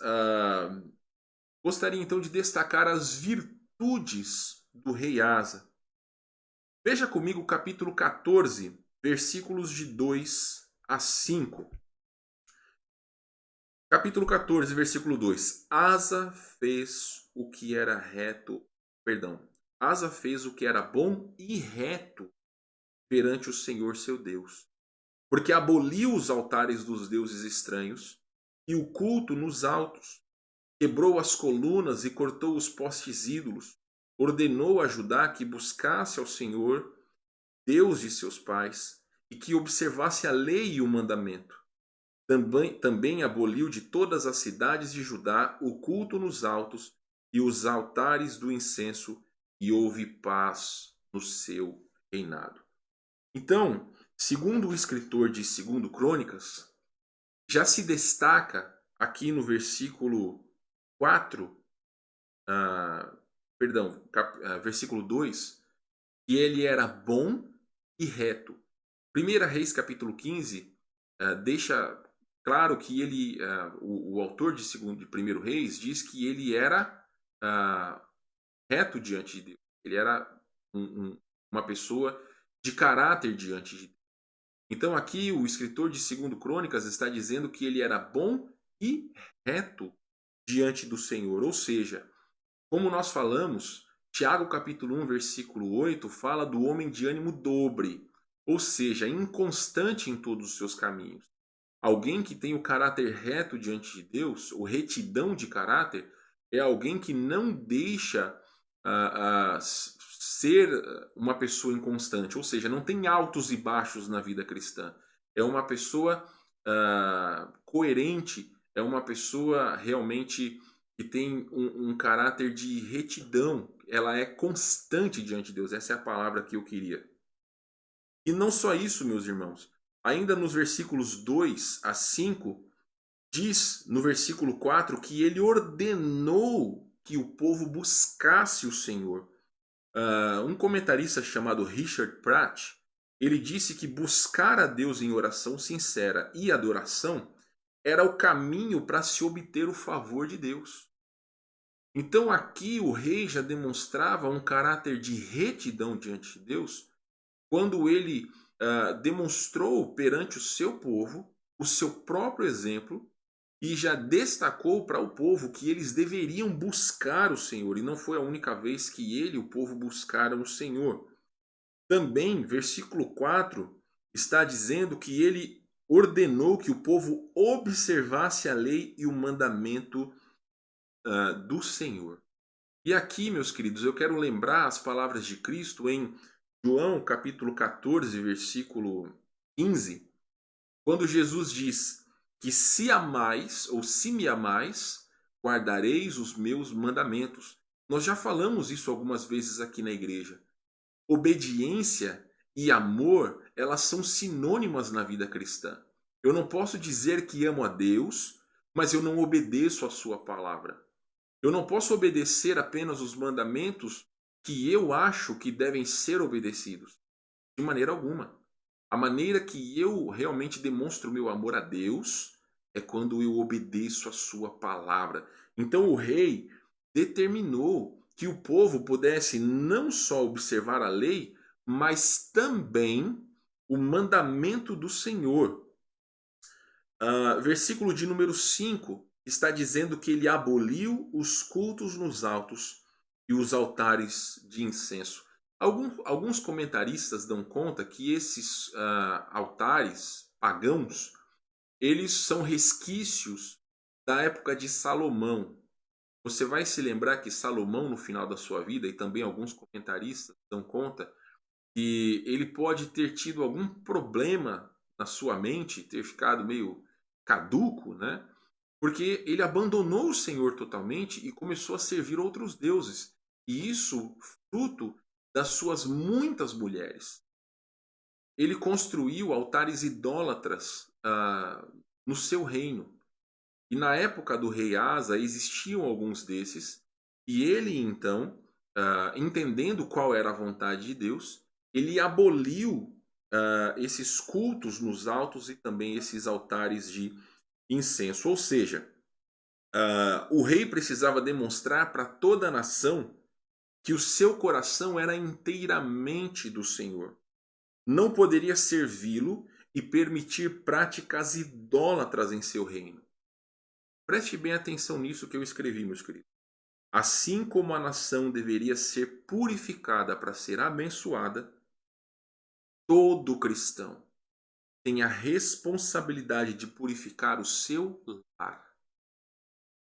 gostaria então de destacar as virtudes do rei Asa. Veja comigo o capítulo 14, versículos de 2 a 5. Capítulo 14, versículo 2. Asa fez o que era reto, Asa fez o que era bom e reto perante o Senhor seu Deus, porque aboliu os altares dos deuses estranhos e o culto nos altos, quebrou as colunas e cortou os postes ídolos, ordenou a Judá que buscasse ao Senhor, Deus de seus pais, e que observasse a lei e o mandamento. Também aboliu de todas as cidades de Judá o culto nos altos e os altares do incenso, e houve paz no seu reinado. Então, segundo o escritor de 2 Crônicas, já se destaca aqui no versículo 4, versículo 2, que ele era bom e reto. 1 Reis capítulo 15 deixa claro que ele, o autor de 1 Reis diz que ele era reto diante de Deus. Ele era uma pessoa de caráter diante de Deus. Então aqui o escritor de 2 Crônicas está dizendo que ele era bom e reto diante do Senhor. Ou seja, como nós falamos, Tiago capítulo 1, versículo 8 fala do homem de ânimo dobre, ou seja, inconstante em todos os seus caminhos. Alguém que tem o caráter reto diante de Deus, ou retidão de caráter, é alguém que não deixa ser uma pessoa inconstante, ou seja, não tem altos e baixos na vida cristã. É uma pessoa coerente, é uma pessoa realmente que tem um caráter de retidão, ela é constante diante de Deus, essa é a palavra que eu queria. E não só isso, meus irmãos, ainda nos versículos 2 a 5, diz no versículo 4 que ele ordenou que o povo buscasse o Senhor. Um comentarista chamado Richard Pratt, ele disse que buscar a Deus em oração sincera e adoração era o caminho para se obter o favor de Deus. Então aqui o rei já demonstrava um caráter de retidão diante de Deus quando ele demonstrou perante o seu povo o seu próprio exemplo e já destacou para o povo que eles deveriam buscar o Senhor. E não foi a única vez que ele e o povo buscaram o Senhor. Também, versículo 4, está dizendo que ele ordenou que o povo observasse a lei e o mandamento do Senhor. E aqui, meus queridos, eu quero lembrar as palavras de Cristo em João capítulo 14, versículo 15, quando Jesus diz que se amais, ou se me amais, guardareis os meus mandamentos. Nós já falamos isso algumas vezes aqui na igreja. Obediência e amor, elas são sinônimas na vida cristã. Eu não posso dizer que amo a Deus, mas eu não obedeço a sua palavra. Eu não posso obedecer apenas os mandamentos que eu acho que devem ser obedecidos. De maneira alguma. A maneira que eu realmente demonstro meu amor a Deus é quando eu obedeço a sua palavra. Então o rei determinou que o povo pudesse não só observar a lei, mas também o mandamento do Senhor. Versículo de número 5 está dizendo que ele aboliu os cultos nos altos e os altares de incenso. Alguns comentaristas dão conta que esses altares pagãos, eles são resquícios da época de Salomão. Você vai se lembrar que Salomão, no final da sua vida, e também alguns comentaristas dão conta, que ele pode ter tido algum problema na sua mente, ter ficado meio caduco, né? Porque ele abandonou o Senhor totalmente e começou a servir outros deuses. E isso fruto das suas muitas mulheres. Ele construiu altares idólatras no seu reino. E na época do rei Asa existiam alguns desses. E ele então, entendendo qual era a vontade de Deus, ele aboliu esses cultos nos altos e também esses altares de incenso. Ou seja, o rei precisava demonstrar para toda a nação que o seu coração era inteiramente do Senhor. Não poderia servi-lo e permitir práticas idólatras em seu reino. Preste bem atenção nisso que eu escrevi, meus queridos. Assim como a nação deveria ser purificada para ser abençoada, todo cristão tem a responsabilidade de purificar o seu lar,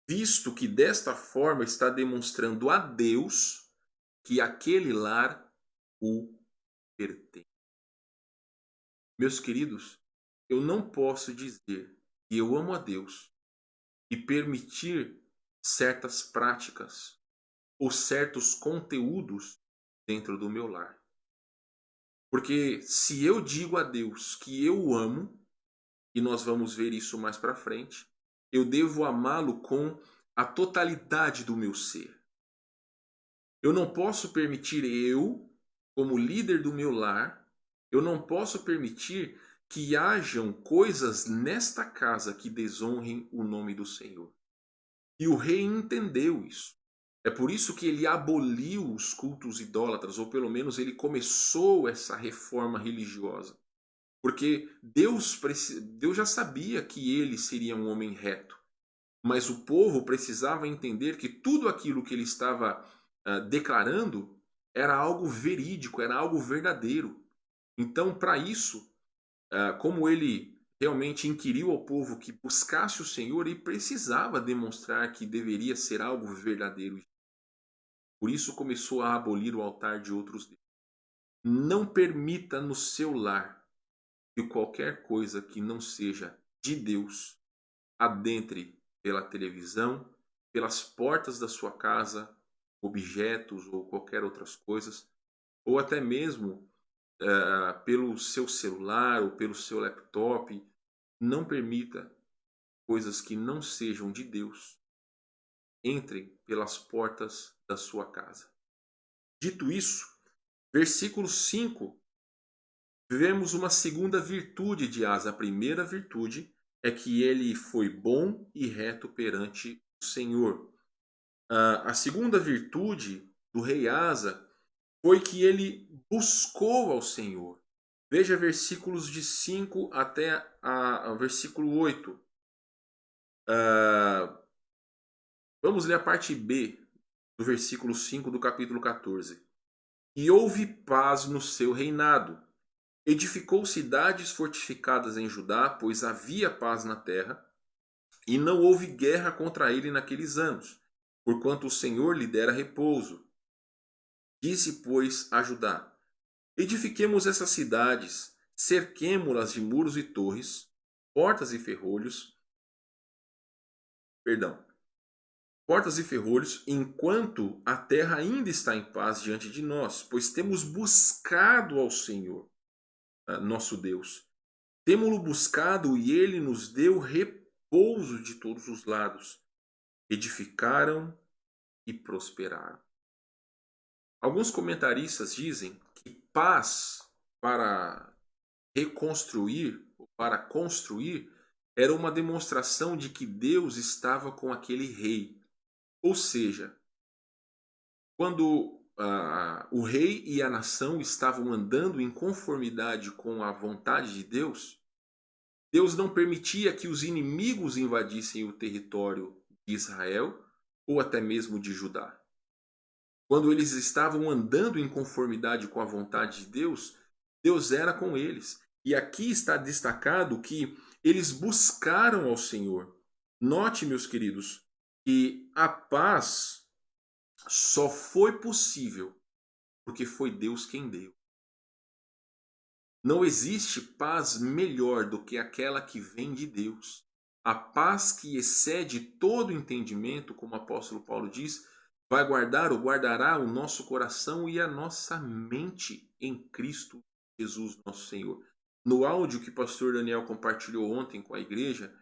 visto que desta forma está demonstrando a Deus que aquele lar o pertence. Meus queridos, eu não posso dizer que eu amo a Deus e permitir certas práticas ou certos conteúdos dentro do meu lar. Porque se eu digo a Deus que eu o amo, e nós vamos ver isso mais para frente, eu devo amá-lo com a totalidade do meu ser. Eu não posso permitir como líder do meu lar, eu não posso permitir que hajam coisas nesta casa que desonrem o nome do Senhor. E o rei entendeu isso. É por isso que ele aboliu os cultos idólatras, ou pelo menos ele começou essa reforma religiosa. Porque Deus já sabia que ele seria um homem reto. Mas o povo precisava entender que tudo aquilo que ele estava declarando era algo verídico, era algo verdadeiro. Então, para isso, como ele realmente inquiriu ao povo que buscasse o Senhor, ele precisava demonstrar que deveria ser algo verdadeiro. Por isso começou a abolir o altar de outros deuses. Não permita no seu lar que qualquer coisa que não seja de Deus adentre pela televisão, pelas portas da sua casa, objetos ou qualquer outras coisas, ou até mesmo pelo seu celular ou pelo seu laptop. Não permita coisas que não sejam de Deus entrem pelas portas da sua casa. Dito isso, versículo 5, vemos uma segunda virtude de Asa. A primeira virtude é que ele foi bom e reto perante o Senhor. A segunda virtude do rei Asa foi que ele buscou ao Senhor. Veja versículos de 5 até o versículo 8. Vamos ler a parte B do versículo 5 do capítulo 14. E houve paz no seu reinado. Edificou cidades fortificadas em Judá, pois havia paz na terra, e não houve guerra contra ele naqueles anos, porquanto o Senhor lhe dera repouso. Disse, pois, a Judá: edifiquemos essas cidades, cerquemo-las de muros e torres, portas e ferrolhos, enquanto a terra ainda está em paz diante de nós, pois temos buscado ao Senhor, nosso Deus. Temo-lo buscado e ele nos deu repouso de todos os lados. Edificaram e prosperaram. Alguns comentaristas dizem que paz para reconstruir ou para construir era uma demonstração de que Deus estava com aquele rei. Ou seja, quando o rei e a nação estavam andando em conformidade com a vontade de Deus, Deus não permitia que os inimigos invadissem o território de Israel ou até mesmo de Judá. Quando eles estavam andando em conformidade com a vontade de Deus, Deus era com eles. E aqui está destacado que eles buscaram ao Senhor. Note, meus queridos, que a paz só foi possível porque foi Deus quem deu. Não existe paz melhor do que aquela que vem de Deus. A paz que excede todo entendimento, como o apóstolo Paulo diz, vai guardar ou guardará o nosso coração e a nossa mente em Cristo Jesus, nosso Senhor. No áudio que o pastor Daniel compartilhou ontem com a igreja,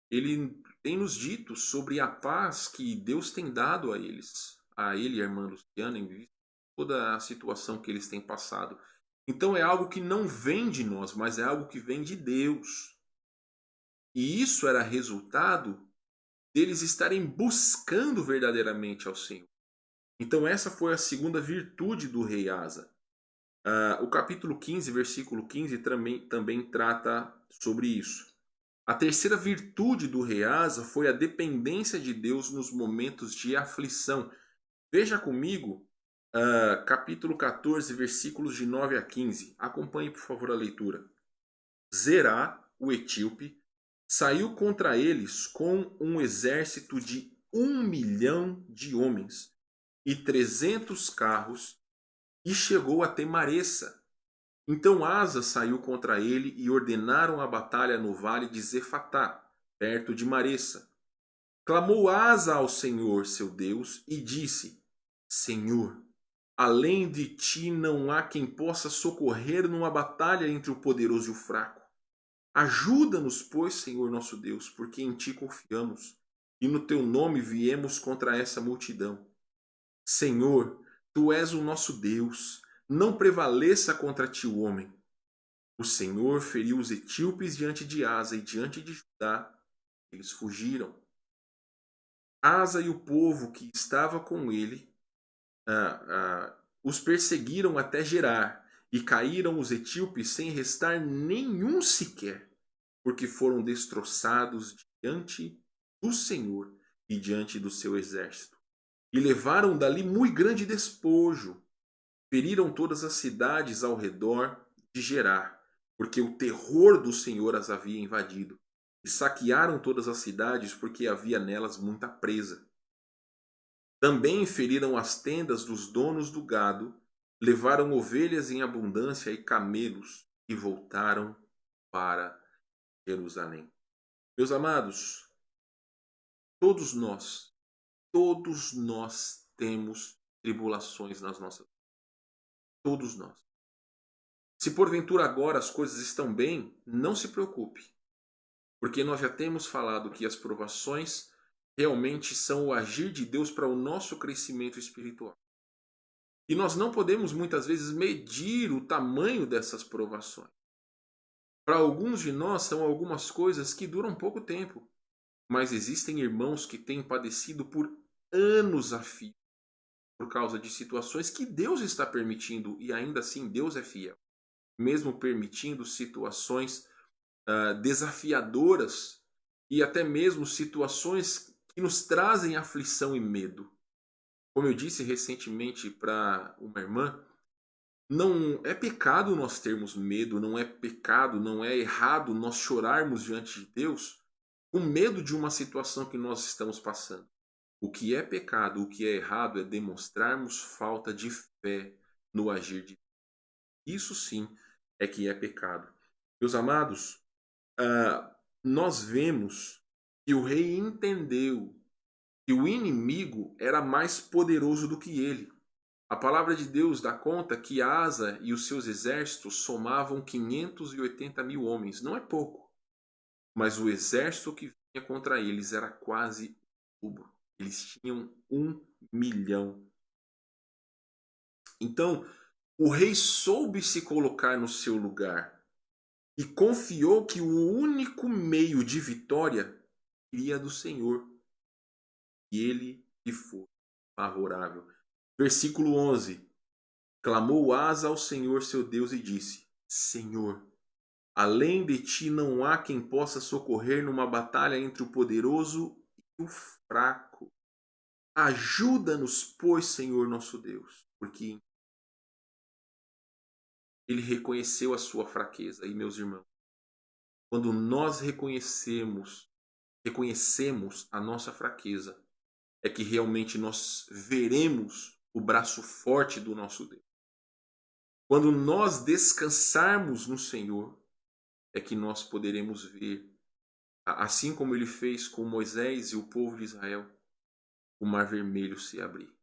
ele tem nos dito sobre a paz que Deus tem dado a eles, a ele e a irmã Luciana, em vista de toda a situação que eles têm passado. Então é algo que não vem de nós, mas é algo que vem de Deus. E isso era resultado deles estarem buscando verdadeiramente ao Senhor. Então essa foi a segunda virtude do rei Asa. O capítulo 15, versículo 15 também trata sobre isso. A terceira virtude do rei Asa foi a dependência de Deus nos momentos de aflição. Veja comigo, capítulo 14, versículos de 9 a 15. Acompanhe, por favor, a leitura. Zerá, o etíope, saiu contra eles com um exército de 1.000.000 de homens e 300 carros e chegou até Maressa. Então Asa saiu contra ele e ordenaram a batalha no vale de Zefatá, perto de Maressa. Clamou Asa ao Senhor, seu Deus, e disse: Senhor, além de ti não há quem possa socorrer numa batalha entre o poderoso e o fraco. Ajuda-nos, pois, Senhor nosso Deus, porque em ti confiamos, e no teu nome viemos contra essa multidão. Senhor, tu és o nosso Deus, não prevaleça contra ti o homem. O Senhor feriu os etíopes diante de Asa e diante de Judá. Eles fugiram. Asa e o povo que estava com ele os perseguiram até Gerar, e caíram os etíopes sem restar nenhum sequer, porque foram destroçados diante do Senhor e diante do seu exército. E levaram dali muito grande despojo. Feriram todas as cidades ao redor de Gerar, porque o terror do Senhor as havia invadido. E saquearam todas as cidades, porque havia nelas muita presa. Também feriram as tendas dos donos do gado, levaram ovelhas em abundância e camelos, e voltaram para Jerusalém. Meus amados, todos nós temos tribulações nas nossas vidas. Todos nós. Se porventura agora as coisas estão bem, não se preocupe, porque nós já temos falado que as provações realmente são o agir de Deus para o nosso crescimento espiritual. E nós não podemos muitas vezes medir o tamanho dessas provações. Para alguns de nós são algumas coisas que duram pouco tempo, mas existem irmãos que têm padecido por anos a fio por causa de situações que Deus está permitindo, e ainda assim Deus é fiel, mesmo permitindo situações desafiadoras e até mesmo situações que nos trazem aflição e medo. Como eu disse recentemente para uma irmã, não é pecado nós termos medo, não é pecado, não é errado nós chorarmos diante de Deus com medo de uma situação que nós estamos passando. O que é pecado, o que é errado é demonstrarmos falta de fé no agir de Deus. Isso sim é que é pecado. Meus amados, nós vemos que o rei entendeu que o inimigo era mais poderoso do que ele. A palavra de Deus dá conta que Asa e os seus exércitos somavam 580.000 homens. Não é pouco, mas o exército que vinha contra eles era quase o dobro. Eles tinham 1.000.000. Então, o rei soube se colocar no seu lugar e confiou que o único meio de vitória iria do Senhor. E ele lhe foi favorável. Versículo 11. Clamou Asa ao Senhor seu Deus e disse: Senhor, além de ti não há quem possa socorrer numa batalha entre o poderoso e o fraco. Ajuda-nos, pois, Senhor nosso Deus, porque ele reconheceu a sua fraqueza. E, meus irmãos, quando nós reconhecemos a nossa fraqueza, é que realmente nós veremos o braço forte do nosso Deus. Quando nós descansarmos no Senhor, é que nós poderemos ver assim como ele fez com Moisés e o povo de Israel, o Mar Vermelho se abrir.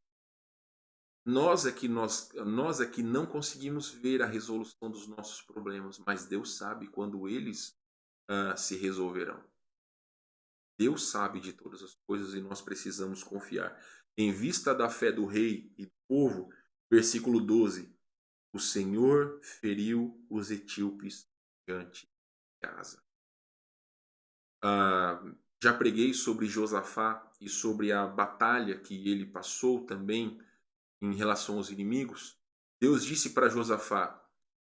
Nós é que não conseguimos ver a resolução dos nossos problemas, mas Deus sabe quando eles se resolverão. Deus sabe de todas as coisas e nós precisamos confiar. Em vista da fé do rei e do povo, versículo 12: o Senhor feriu os etíopes diante de Asa. Já preguei sobre Josafá e sobre a batalha que ele passou também em relação aos inimigos. Deus disse para Josafá: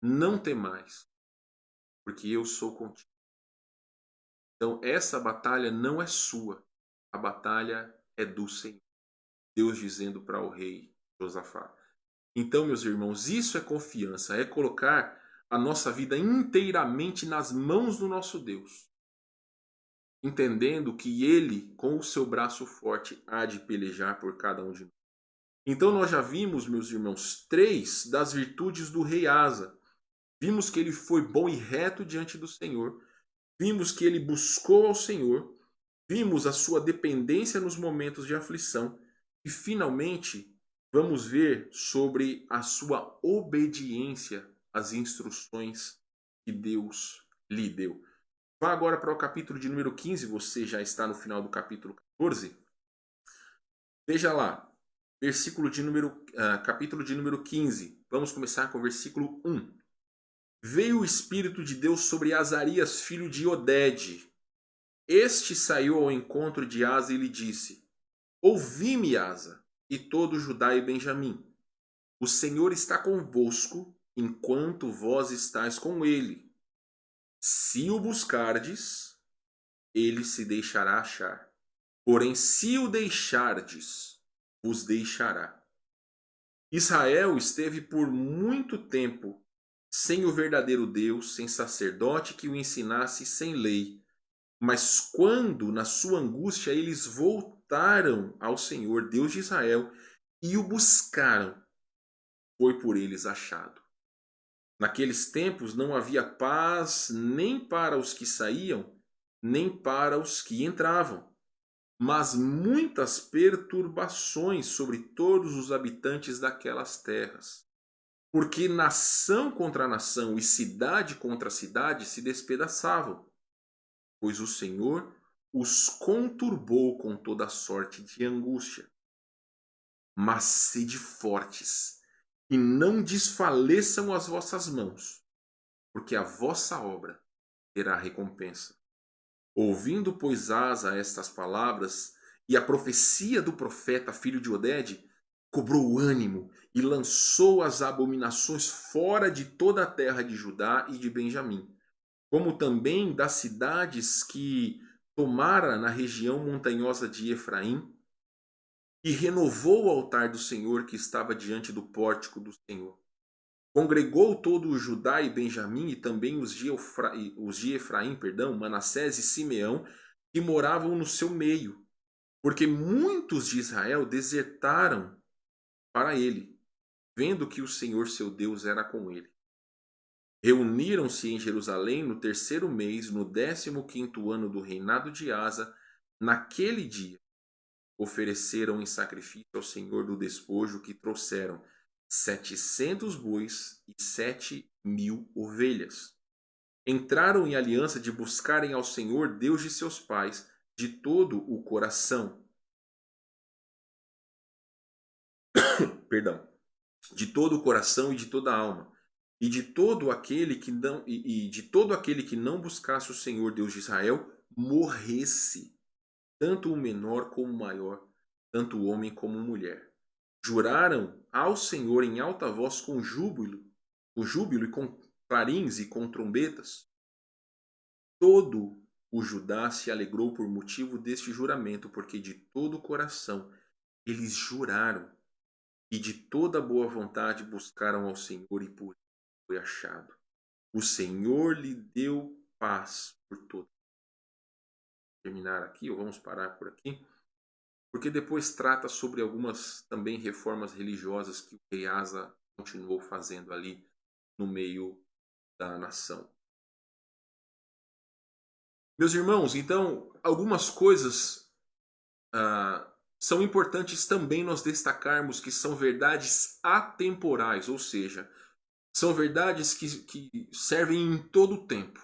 não temais, porque eu sou contigo. Então essa batalha não é sua, a batalha é do Senhor. Deus dizendo para o rei Josafá. Então, meus irmãos, isso é confiança, é colocar a nossa vida inteiramente nas mãos do nosso Deus, entendendo que Ele, com o seu braço forte, há de pelejar por cada um de nós. Então, nós já vimos, meus irmãos, 3 das virtudes do rei Asa. Vimos que ele foi bom e reto diante do Senhor, vimos que ele buscou ao Senhor, vimos a sua dependência nos momentos de aflição e, finalmente, vamos ver sobre a sua obediência às instruções que Deus lhe deu. Vá agora para o capítulo de número 15, você já está no final do capítulo 14. Veja lá, capítulo de número 15. Vamos começar com o versículo 1. Veio o Espírito de Deus sobre Azarias, filho de Odede. Este saiu ao encontro de Asa e lhe disse: ouvi-me, Asa, e todo Judá e Benjamim. O Senhor está convosco, enquanto vós estáis com ele. Se o buscardes, ele se deixará achar. Porém, se o deixardes, vos deixará. Israel esteve por muito tempo sem o verdadeiro Deus, sem sacerdote que o ensinasse, sem lei. Mas quando, na sua angústia, eles voltaram ao Senhor, Deus de Israel, e o buscaram, foi por eles achado. Naqueles tempos não havia paz nem para os que saíam, nem para os que entravam, mas muitas perturbações sobre todos os habitantes daquelas terras. Porque nação contra nação e cidade contra cidade se despedaçavam, pois o Senhor os conturbou com toda sorte de angústia. Mas sede fortes, e não desfaleçam as vossas mãos, porque a vossa obra terá recompensa. Ouvindo, pois, Asa estas palavras e a profecia do profeta filho de Odede, cobrou ânimo e lançou as abominações fora de toda a terra de Judá e de Benjamim, como também das cidades que tomara na região montanhosa de Efraim, e renovou o altar do Senhor que estava diante do pórtico do Senhor. Congregou todo o Judá e Benjamim e também os de Efraim, Manassés e Simeão, que moravam no seu meio, porque muitos de Israel desertaram para ele, vendo que o Senhor seu Deus era com ele. Reuniram-se em Jerusalém no 3º mês, no 15º ano do reinado de Asa. Naquele dia, ofereceram em sacrifício ao Senhor do despojo que trouxeram 700 bois e 7.000 ovelhas. Entraram em aliança de buscarem ao Senhor, Deus de seus pais, de todo o coração. De todo o coração e de toda a alma. E de todo aquele que não buscasse o Senhor Deus de Israel, morresse, tanto o menor como o maior, tanto o homem como a mulher. Juraram ao Senhor em alta voz com júbilo e com clarins e com trombetas. Todo o Judá se alegrou por motivo deste juramento, porque de todo o coração eles juraram e de toda boa vontade buscaram ao Senhor, e por isso foi achado. O Senhor lhe deu paz por todo. Terminar aqui, ou vamos parar por aqui, porque depois trata sobre algumas também reformas religiosas que o rei Asa continuou fazendo ali no meio da nação. Meus irmãos, então, algumas coisas são importantes também nós destacarmos que são verdades atemporais, ou seja, são verdades que servem em todo o tempo.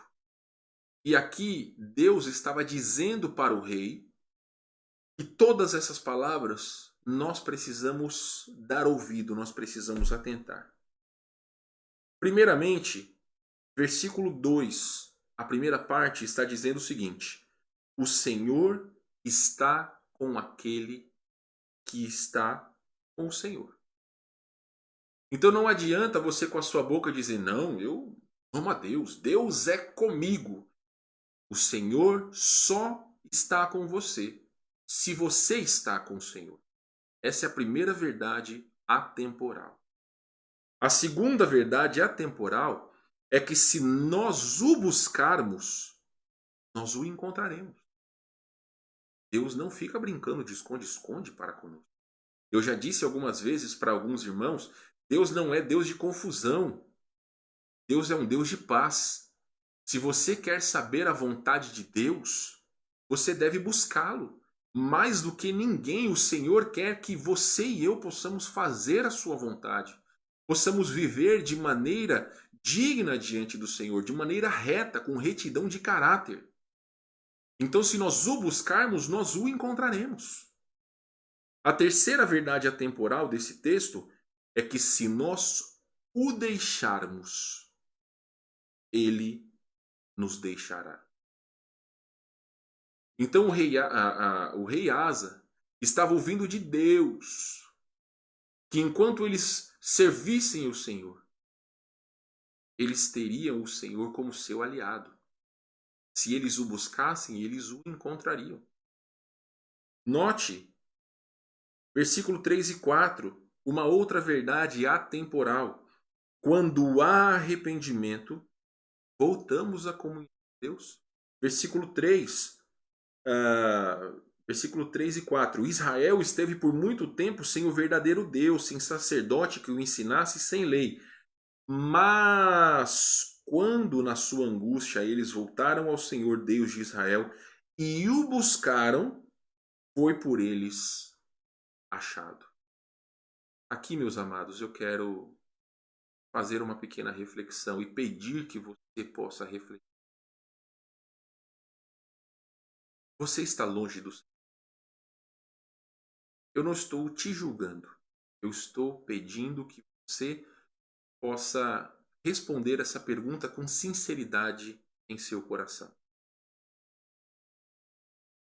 E aqui Deus estava dizendo para o rei que todas essas palavras nós precisamos dar ouvido, nós precisamos atentar. Primeiramente, versículo 2, a primeira parte está dizendo o seguinte: o Senhor está com aquele que está com o Senhor. Então não adianta você com a sua boca dizer, não, eu amo a Deus, Deus é comigo. O Senhor só está com você se você está com o Senhor. Essa é a primeira verdade atemporal. A segunda verdade atemporal é que se nós o buscarmos, nós o encontraremos. Deus não fica brincando de esconde-esconde para conosco. Eu já disse algumas vezes para alguns irmãos, Deus não é Deus de confusão. Deus é um Deus de paz. Se você quer saber a vontade de Deus, você deve buscá-lo. Mais do que ninguém, o Senhor quer que você e eu possamos fazer a sua vontade. Possamos viver de maneira digna diante do Senhor, de maneira reta, com retidão de caráter. Então, se nós o buscarmos, nós o encontraremos. A terceira verdade atemporal desse texto é que se nós o deixarmos, ele nos deixará. Então o rei Asa estava ouvindo de Deus que enquanto eles servissem o Senhor, eles teriam o Senhor como seu aliado. Se eles o buscassem, eles o encontrariam. Note, versículo 3 e 4, uma outra verdade atemporal. Quando há arrependimento, voltamos à comunhão de Deus. Versículo 3, versículo 3 e 4. Israel esteve por muito tempo sem o verdadeiro Deus, sem sacerdote que o ensinasse, sem lei. Mas quando na sua angústia eles voltaram ao Senhor Deus de Israel e o buscaram, foi por eles achado. Aqui, meus amados, eu quero fazer uma pequena reflexão e pedir que você possa refletir. Você está longe do Senhor. Eu não estou te julgando. Eu estou pedindo que você possa responder essa pergunta com sinceridade em seu coração.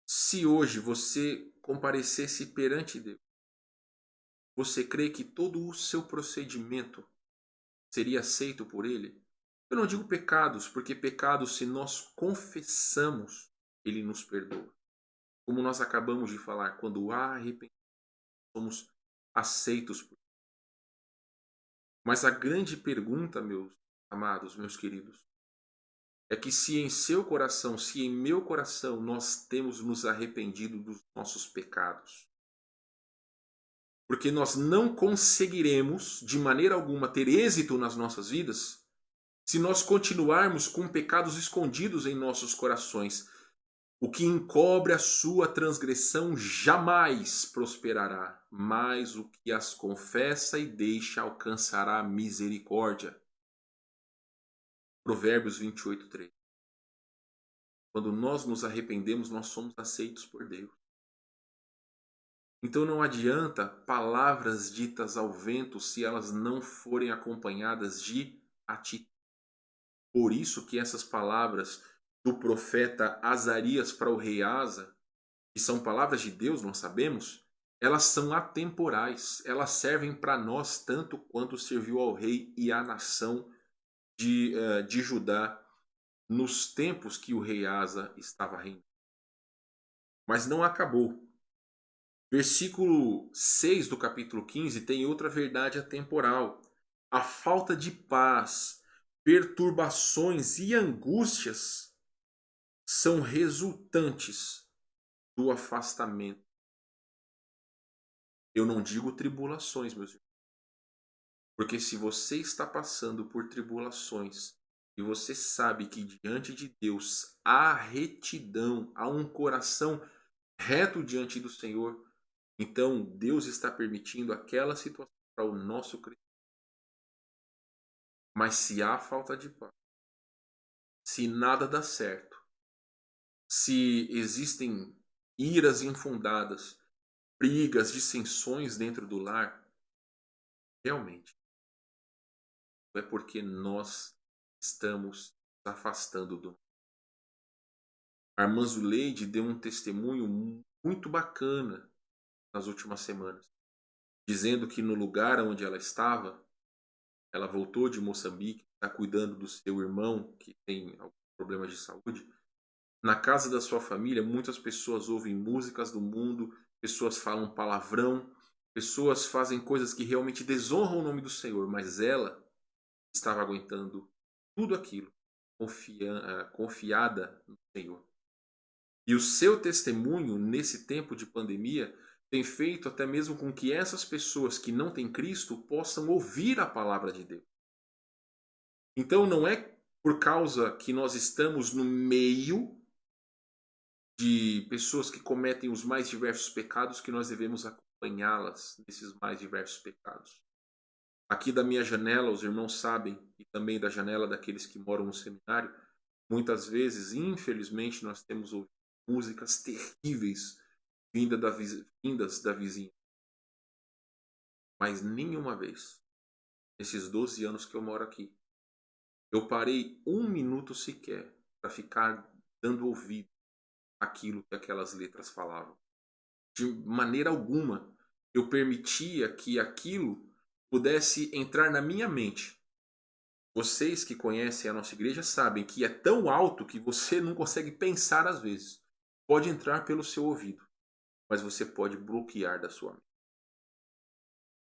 Se hoje você comparecesse perante Deus, você crê que todo o seu procedimento seria aceito por Ele? Eu não digo pecados, porque pecados, se nós confessamos, Ele nos perdoa. Como nós acabamos de falar, quando há arrependimento, somos aceitos por Ele. Mas a grande pergunta, meus amados, meus queridos, é que se em seu coração, se em meu coração nós temos nos arrependido dos nossos pecados, porque nós não conseguiremos de maneira alguma ter êxito nas nossas vidas se nós continuarmos com pecados escondidos em nossos corações. O que encobre a sua transgressão jamais prosperará, mas o que as confessa e deixa alcançará misericórdia. Provérbios 28, 3. Quando nós nos arrependemos, nós somos aceitos por Deus. Então não adianta palavras ditas ao vento se elas não forem acompanhadas de atitude. Por isso que essas palavras do profeta Azarias para o rei Asa, que são palavras de Deus, nós sabemos, elas são atemporais. Elas servem para nós tanto quanto serviu ao rei e à nação de Judá nos tempos que o rei Asa estava reinando. Mas não acabou. Versículo 6 do capítulo 15 tem outra verdade atemporal. A falta de paz, perturbações e angústias são resultantes do afastamento. Eu não digo tribulações, meus irmãos. Porque se você está passando por tribulações, e você sabe que diante de Deus há retidão, há um coração reto diante do Senhor, então Deus está permitindo aquela situação para o nosso crescimento. Mas se há falta de paz, se nada dá certo, se existem iras infundadas, brigas, dissensões dentro do lar, realmente é porque nós estamos nos afastando do. A irmã Zuleide deu um testemunho muito bacana nas últimas semanas, dizendo que no lugar onde ela estava, ela voltou de Moçambique, está cuidando do seu irmão que tem algum problema de saúde. Na casa da sua família, muitas pessoas ouvem músicas do mundo, pessoas falam palavrão, pessoas fazem coisas que realmente desonram o nome do Senhor, mas ela estava aguentando tudo aquilo, confiada no Senhor. E o seu testemunho nesse tempo de pandemia tem feito até mesmo com que essas pessoas que não têm Cristo possam ouvir a palavra de Deus. Então não é por causa que nós estamos no meio de pessoas que cometem os mais diversos pecados que nós devemos acompanhá-las nesses mais diversos pecados. Aqui da minha janela, os irmãos sabem, e também da janela daqueles que moram no seminário, muitas vezes, infelizmente, nós temos ouvido músicas terríveis vindas da vizinha. Mas nenhuma vez, nesses 12 anos que eu moro aqui, eu parei um minuto sequer para ficar dando ouvido àquilo que aquelas letras falavam. De maneira alguma eu permitia que aquilo pudesse entrar na minha mente. Vocês que conhecem a nossa igreja sabem que é tão alto que você não consegue pensar às vezes. Pode entrar pelo seu ouvido, mas você pode bloquear da sua mente.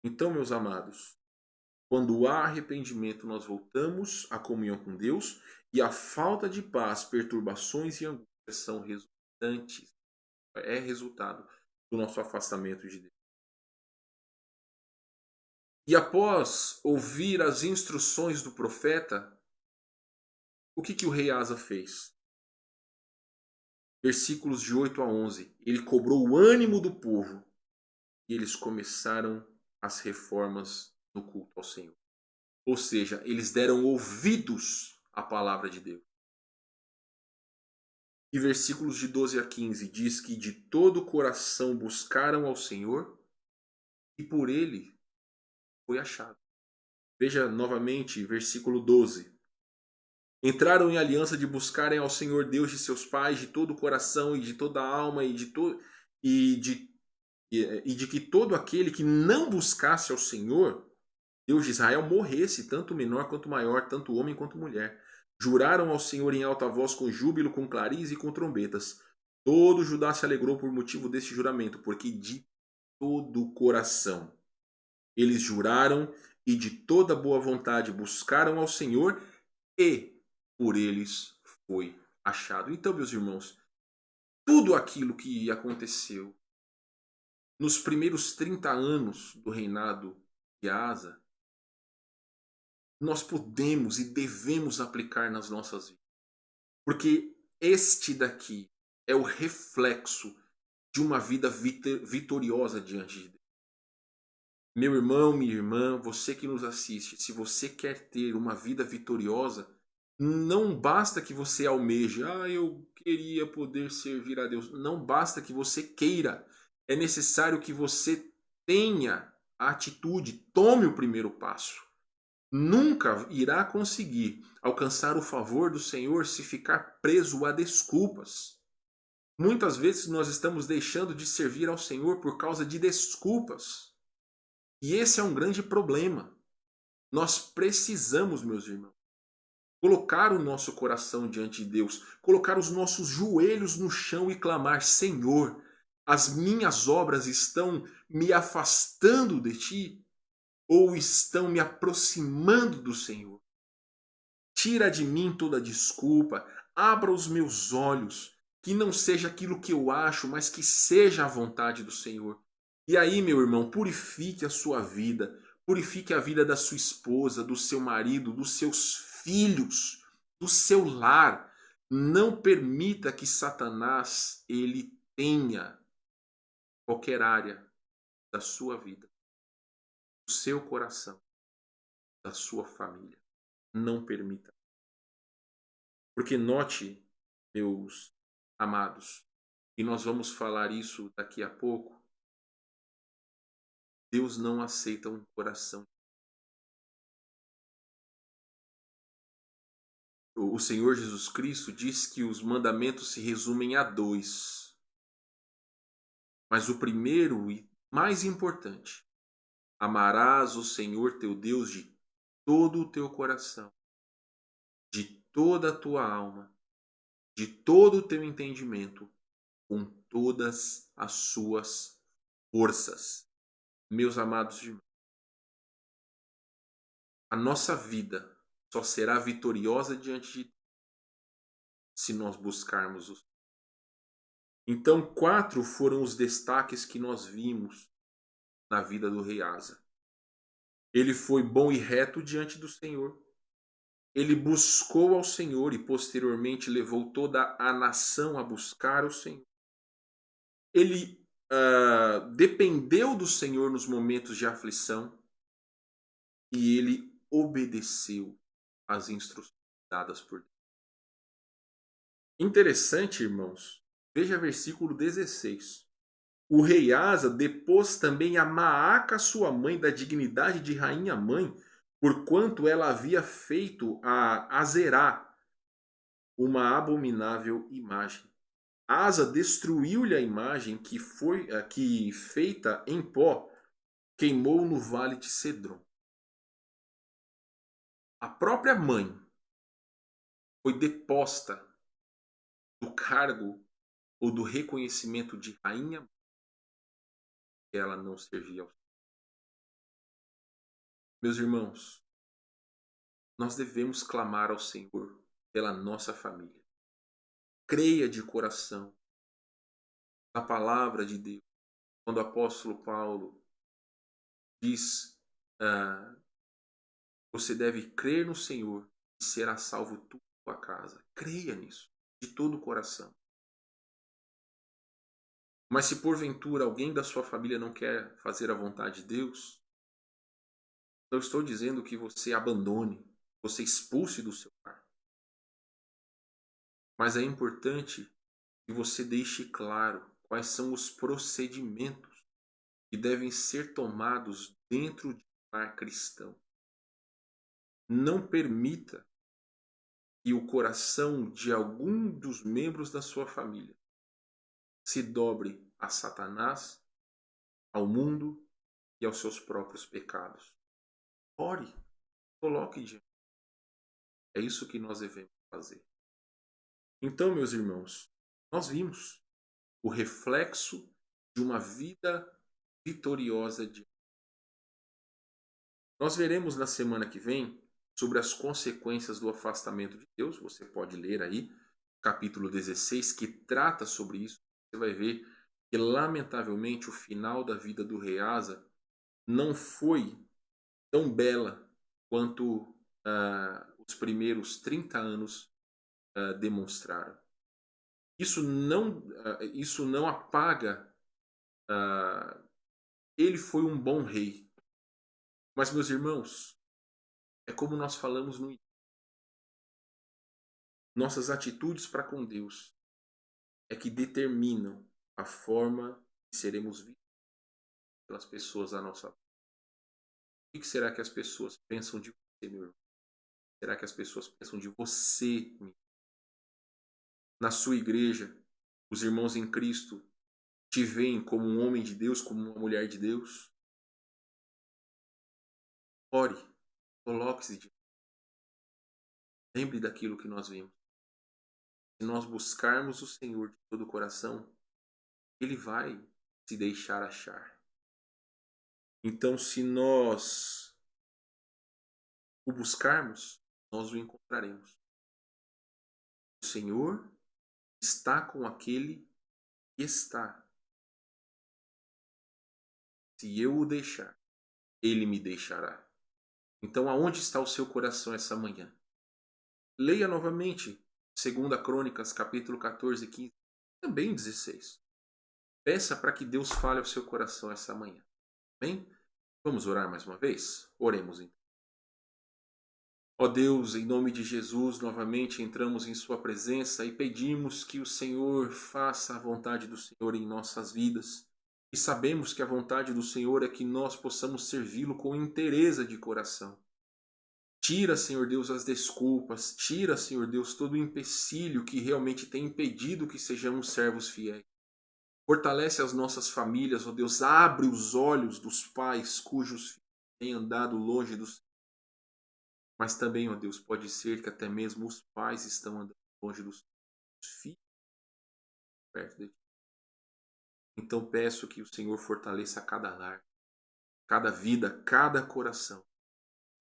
Então, meus amados, quando há arrependimento, nós voltamos à comunhão com Deus, e a falta de paz, perturbações e angústia são resultantes, é resultado do nosso afastamento de Deus. E após ouvir as instruções do profeta, o que o rei Asa fez? Versículos de 8 a 11. Ele cobrou o ânimo do povo e eles começaram as reformas no culto ao Senhor. Ou seja, eles deram ouvidos à palavra de Deus. E versículos de 12 a 15 diz que de todo o coração buscaram ao Senhor e por ele foi achado. Veja novamente versículo 12. Entraram em aliança de buscarem ao Senhor Deus de seus pais de todo o coração e de toda a alma e de que todo aquele que não buscasse ao Senhor, Deus de Israel, morresse, tanto menor quanto maior, tanto homem quanto mulher. Juraram ao Senhor em alta voz com júbilo, com clariz e com trombetas. Todo Judá se alegrou por motivo deste juramento, porque de todo o coração eles juraram e de toda boa vontade buscaram ao Senhor e por eles foi achado. Então, meus irmãos, tudo aquilo que aconteceu nos primeiros 30 anos do reinado de Asa, nós podemos e devemos aplicar nas nossas vidas. Porque este daqui é o reflexo de uma vida vitoriosa diante de Deus. Meu irmão, minha irmã, você que nos assiste, se você quer ter uma vida vitoriosa, não basta que você almeje, eu queria poder servir a Deus. Não basta que você queira. É necessário que você tenha a atitude, tome o primeiro passo. Nunca irá conseguir alcançar o favor do Senhor se ficar preso a desculpas. Muitas vezes nós estamos deixando de servir ao Senhor por causa de desculpas. E esse é um grande problema. Nós precisamos, meus irmãos, colocar o nosso coração diante de Deus, colocar os nossos joelhos no chão e clamar: Senhor, as minhas obras estão me afastando de Ti ou estão me aproximando do Senhor? Tira de mim toda desculpa, abra os meus olhos, que não seja aquilo que eu acho, mas que seja a vontade do Senhor. E aí, meu irmão, purifique a sua vida, purifique a vida da sua esposa, do seu marido, dos seus filhos. do seu lar. Não permita que Satanás ele tenha qualquer área da sua vida, do seu coração, da sua família. Não permita. Porque note, meus amados, e nós vamos falar isso daqui a pouco, Deus não aceita um coração. O Senhor Jesus Cristo diz que os mandamentos se resumem a 2. Mas o primeiro e mais importante: amarás o Senhor teu Deus de todo o teu coração, de toda a tua alma, de todo o teu entendimento, com todas as suas forças. Meus amados irmãos, a nossa vida só será vitoriosa diante de Deus se nós buscarmos o Senhor. Então, 4 foram os destaques que nós vimos na vida do rei Asa. Ele foi bom e reto diante do Senhor. Ele buscou ao Senhor e posteriormente levou toda a nação a buscar o Senhor. Ele dependeu do Senhor nos momentos de aflição e ele obedeceu às instruções dadas por Deus. Interessante, irmãos. Veja versículo 16. O rei Asa depôs também a Maaca, sua mãe, da dignidade de rainha-mãe, porquanto ela havia feito a Azerá, uma abominável imagem. Asa destruiu-lhe a imagem que feita em pó, queimou no vale de Cedron. A própria mãe foi deposta do cargo ou do reconhecimento de rainha, que ela não servia ao Senhor. Meus irmãos, nós devemos clamar ao Senhor pela nossa família. Creia de coração na palavra de Deus. Quando o apóstolo Paulo diz, você deve crer no Senhor e será salvo tu e tua casa. Creia nisso, de todo o coração. Mas se porventura alguém da sua família não quer fazer a vontade de Deus, eu estou dizendo que você abandone, você expulse do seu lar. Mas é importante que você deixe claro quais são os procedimentos que devem ser tomados dentro de um lar cristão. Não permita que o coração de algum dos membros da sua família se dobre a Satanás, ao mundo e aos seus próprios pecados. Ore, coloque diante. É isso que nós devemos fazer. Então, meus irmãos, nós vimos o reflexo de uma vida vitoriosa de Deus. Nós veremos na semana que vem sobre as consequências do afastamento de Deus. Você pode ler aí, capítulo 16, que trata sobre isso. Você vai ver que, lamentavelmente, o final da vida do rei Asa não foi tão bela quanto os primeiros 30 anos demonstraram. Isso não apaga. Ele foi um bom rei. Mas, meus irmãos, é como nós falamos no início. Nossas atitudes para com Deus é que determinam a forma que seremos vistos pelas pessoas à nossa volta. O que será que as pessoas pensam de você, meu irmão? Será que as pessoas pensam de você? Na sua igreja, os irmãos em Cristo te veem como um homem de Deus, como uma mulher de Deus? Ore, coloque-se de. Lembre daquilo que nós vimos. Se nós buscarmos o Senhor de todo o coração, Ele vai se deixar achar. Então, se nós o buscarmos, nós o encontraremos. O Senhor está com aquele que está. Se eu o deixar, Ele me deixará. Então, aonde está o seu coração essa manhã? leia novamente 2 Crônicas, capítulo 14 e 15, também 16. Peça para que Deus fale ao seu coração essa manhã. Amém? Vamos orar mais uma vez? Oremos então. Ó Deus, em nome de Jesus, novamente entramos em Sua presença e pedimos que o Senhor faça a vontade do Senhor em nossas vidas. E sabemos que a vontade do Senhor é que nós possamos servi-lo com inteireza de coração. Tira, Senhor Deus, as desculpas, tira, Senhor Deus, todo o empecilho que realmente tem impedido que sejamos servos fiéis. Fortalece as nossas famílias, ó Deus, abre os olhos dos pais cujos filhos têm andado longe do Senhor. Mas também, ó Deus, pode ser que até mesmo os pais estão andando longe dos filhos perto de ti. Então peço que o Senhor fortaleça cada lar, cada vida, cada coração.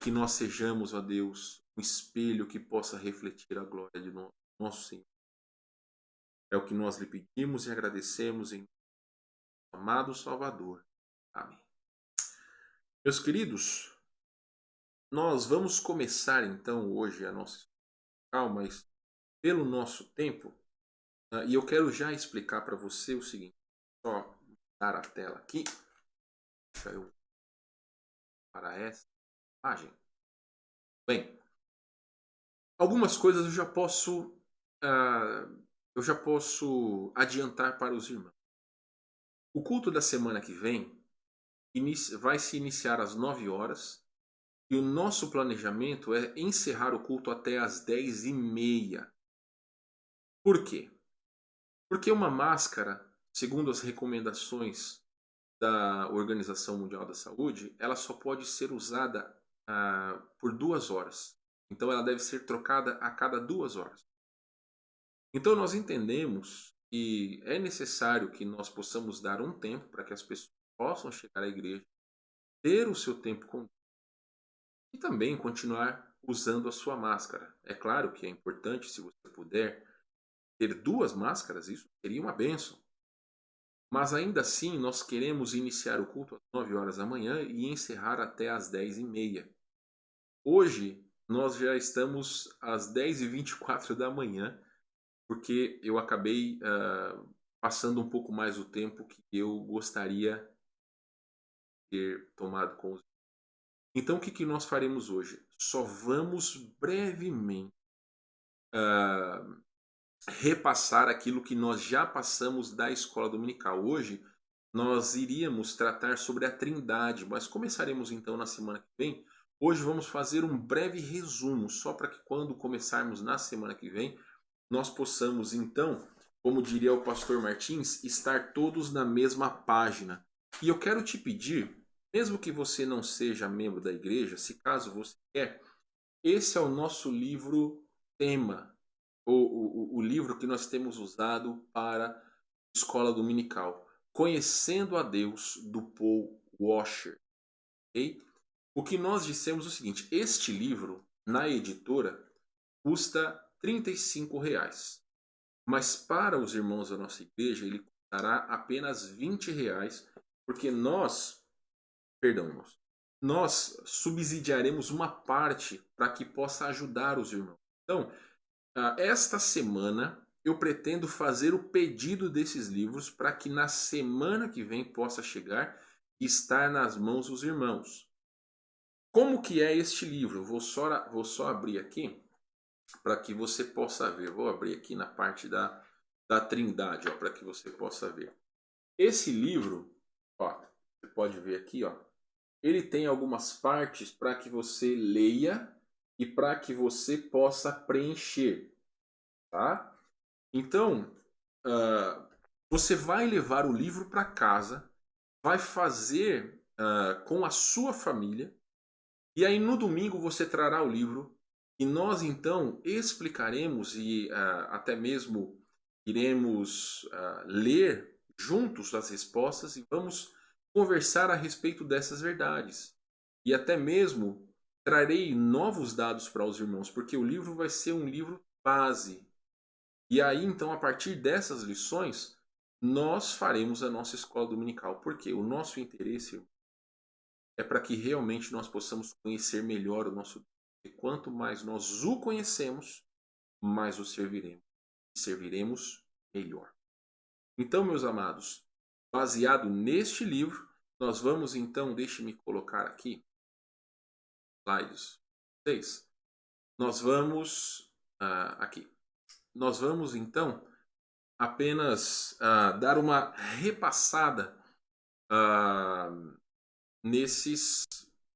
Que nós sejamos, ó Deus, um espelho que possa refletir a glória de nosso Senhor. É o que nós lhe pedimos e agradecemos em amado Salvador. Amém. Meus queridos, nós vamos começar então hoje a nossa calma, mas pelo nosso tempo, e eu quero já explicar para você o seguinte, só dar a tela aqui, deixa eu para essa imagem. Bem, algumas coisas eu já posso adiantar para os irmãos. O culto da semana que vem vai se iniciar às 9 horas e o nosso planejamento é encerrar o culto até às 10h30. Por quê? Porque uma máscara, segundo as recomendações da Organização Mundial da Saúde, ela só pode ser usada por 2 horas. Então ela deve ser trocada a cada 2 horas. Então nós entendemos que é necessário que nós possamos dar um tempo para que as pessoas possam chegar à igreja, ter o seu tempo com Deus e também continuar usando a sua máscara. É claro que é importante, se você puder, ter 2 máscaras, isso seria uma bênção. Mas ainda assim, nós queremos iniciar o culto às 9 horas da manhã e encerrar até às 10h30. Hoje, nós já estamos às 10h24 da manhã, porque eu acabei passando um pouco mais o tempo que eu gostaria de ter tomado com os. Então, o que nós faremos hoje? Só vamos brevemente repassar aquilo que nós já passamos da escola dominical. Hoje, nós iríamos tratar sobre a Trindade, mas começaremos então na semana que vem. Hoje vamos fazer um breve resumo, só para que quando começarmos na semana que vem, nós possamos então, como diria o pastor Martins, estar todos na mesma página. E eu quero te pedir, mesmo que você não seja membro da igreja, se caso você quer, esse é o nosso livro tema, o livro que nós temos usado para escola dominical, Conhecendo a Deus, do Paul Washer. Okay? O que nós dissemos é o seguinte, este livro, na editora, custa R$ 35. Mas para os irmãos da nossa igreja, ele custará apenas R$ 20, porque nós subsidiaremos uma parte para que possa ajudar os irmãos. Então, esta semana eu pretendo fazer o pedido desses livros para que na semana que vem possa chegar e estar nas mãos dos irmãos. Como que é este livro? Eu vou só abrir aqui para que você possa ver. Vou abrir aqui na parte da Trindade, para que você possa ver. Esse livro, você pode ver aqui, ele tem algumas partes para que você leia e para que você possa preencher. Tá? Então, você vai levar o livro para casa, vai fazer com a sua família, e aí no domingo você trará o livro e nós então explicaremos e até mesmo iremos ler juntos as respostas e vamos conversar a respeito dessas verdades. E até mesmo trarei novos dados para os irmãos, porque o livro vai ser um livro base. E aí, então, a partir dessas lições, nós faremos a nossa escola dominical. Porque o nosso interesse é para que realmente nós possamos conhecer melhor o nosso Deus. E quanto mais nós o conhecemos, mais o serviremos. E serviremos melhor. Então, meus amados, baseado neste livro, nós vamos então, deixe-me colocar aqui, slides 6. Nós vamos, aqui, nós vamos então apenas dar uma repassada nesses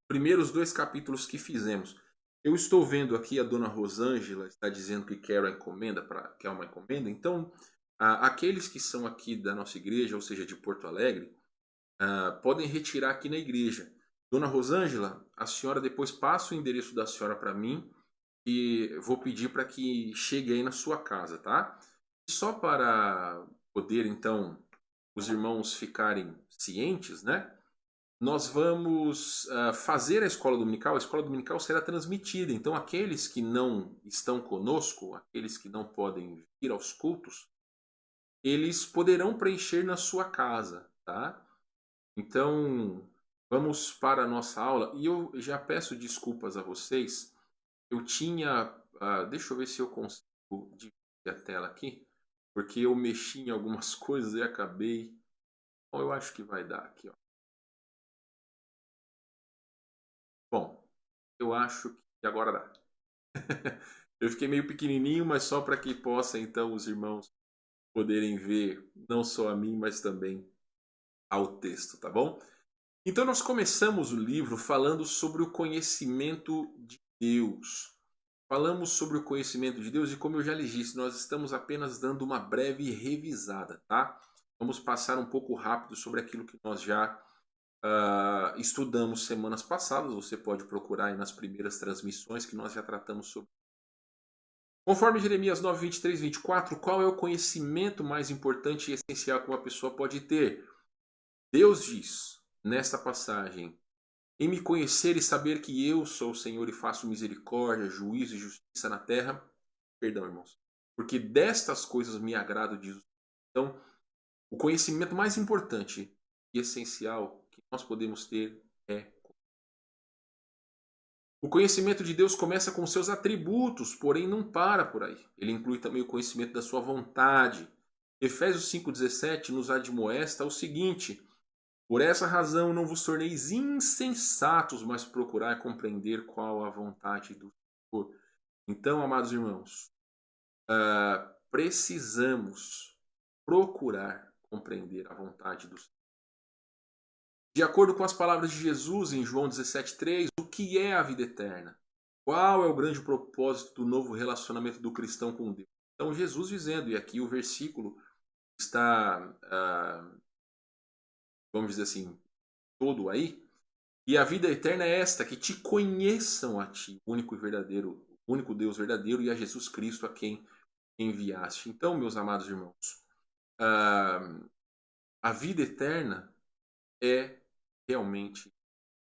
primeiros 2 capítulos que fizemos. Eu estou vendo aqui a dona Rosângela está dizendo que quer uma encomenda. Então, aqueles que são aqui da nossa igreja, ou seja, de Porto Alegre, podem retirar aqui na igreja. Dona Rosângela, a senhora depois passa o endereço da senhora para mim e vou pedir para que chegue aí na sua casa, tá? E só para poder, então, os irmãos ficarem cientes, né? Nós vamos fazer a escola dominical. A escola dominical será transmitida. Então, aqueles que não estão conosco, aqueles que não podem vir aos cultos, eles poderão preencher na sua casa, tá? Então, vamos para a nossa aula. E eu já peço desculpas a vocês. Eu tinha... deixa eu ver se eu consigo dividir a tela aqui. Porque eu mexi em algumas coisas e acabei... Bom, eu acho que vai dar aqui, ó. Bom, eu acho que agora dá. Eu fiquei meio pequenininho, mas só para que possa então os irmãos poderem ver não só a mim, mas também ao texto, tá bom? Então nós começamos o livro falando sobre o conhecimento de Deus. Falamos sobre o conhecimento de Deus e, como eu já lhes disse, nós estamos apenas dando uma breve revisada, tá? Vamos passar um pouco rápido sobre aquilo que nós já estudamos semanas passadas. Você pode procurar aí nas primeiras transmissões que nós já tratamos sobre. Conforme Jeremias 9, 23, 24, qual é o conhecimento mais importante e essencial que uma pessoa pode ter? Deus diz, nesta passagem, em me conhecer e saber que eu sou o Senhor e faço misericórdia, juízo e justiça na terra. Perdão, irmãos. Porque destas coisas me agrado, diz o Senhor. Então, o conhecimento mais importante e essencial que nós podemos ter é o conhecimento de Deus começa com seus atributos, porém não para por aí. Ele inclui também o conhecimento da sua vontade. Efésios 5,17 nos admoesta o seguinte: por essa razão não vos torneis insensatos, mas procurai compreender qual a vontade do Senhor. Então, amados irmãos, precisamos procurar compreender a vontade do Senhor. De acordo com as palavras de Jesus em João 17,3, o que é a vida eterna? Qual é o grande propósito do novo relacionamento do cristão com Deus? Então, Jesus dizendo, e aqui o versículo está, vamos dizer assim, todo aí, e a vida eterna é esta, que te conheçam a ti, o único e verdadeiro, o único Deus verdadeiro, e a Jesus Cristo a quem enviaste. Então, meus amados irmãos, a vida eterna é realmente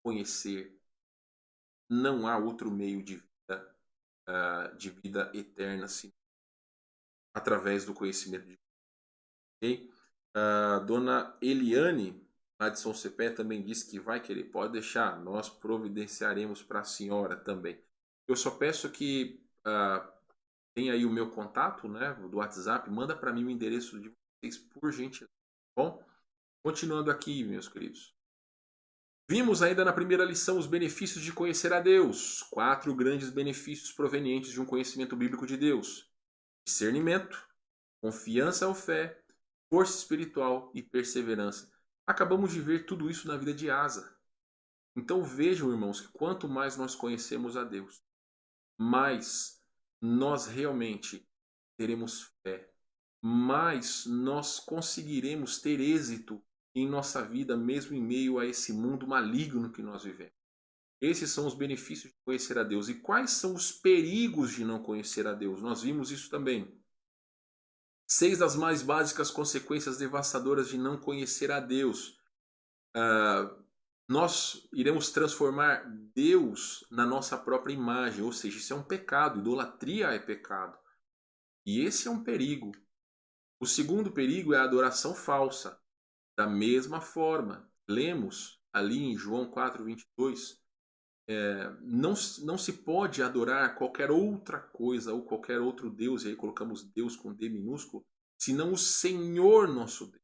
conhecer. Não há outro meio de vida eterna assim, através do conhecimento de Deus. Okay? A dona Eliane, lá de São Cepé, também disse que vai querer. Pode deixar, nós providenciaremos para a senhora também. Eu só peço que tenha aí o meu contato, né, do WhatsApp. Manda para mim o endereço de vocês, por gentileza. Bom, continuando aqui, meus queridos. Vimos ainda na primeira lição os benefícios de conhecer a Deus. 4 grandes benefícios provenientes de um conhecimento bíblico de Deus: discernimento, confiança ou fé, força espiritual e perseverança. Acabamos de ver tudo isso na vida de Asa. Então vejam, irmãos, que quanto mais nós conhecemos a Deus, mais nós realmente teremos fé, mais nós conseguiremos ter êxito em nossa vida, mesmo em meio a esse mundo maligno que nós vivemos. Esses são os benefícios de conhecer a Deus. E quais são os perigos de não conhecer a Deus? Nós vimos isso também. 6 das mais básicas consequências devastadoras de não conhecer a Deus. Nós iremos transformar Deus na nossa própria imagem, ou seja, isso é um pecado, idolatria é pecado. E esse é um perigo. O segundo perigo é a adoração falsa. Da mesma forma, lemos ali em João 4:22, não se pode adorar qualquer outra coisa ou qualquer outro Deus, e aí colocamos Deus com D minúsculo, senão o Senhor nosso Deus.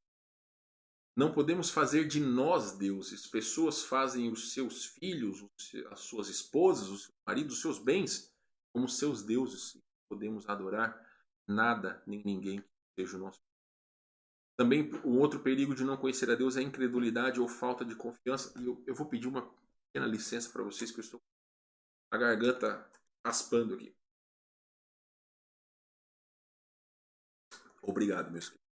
Não podemos fazer de nós deuses. Pessoas fazem os seus filhos, as suas esposas, os seus maridos, os seus bens como seus deuses. Não podemos adorar nada nem ninguém que seja o nosso. Também o outro perigo de não conhecer a Deus é a incredulidade ou falta de confiança. E eu vou pedir uma pequena licença para vocês, que eu estou com a garganta raspando aqui. Obrigado, meus queridos.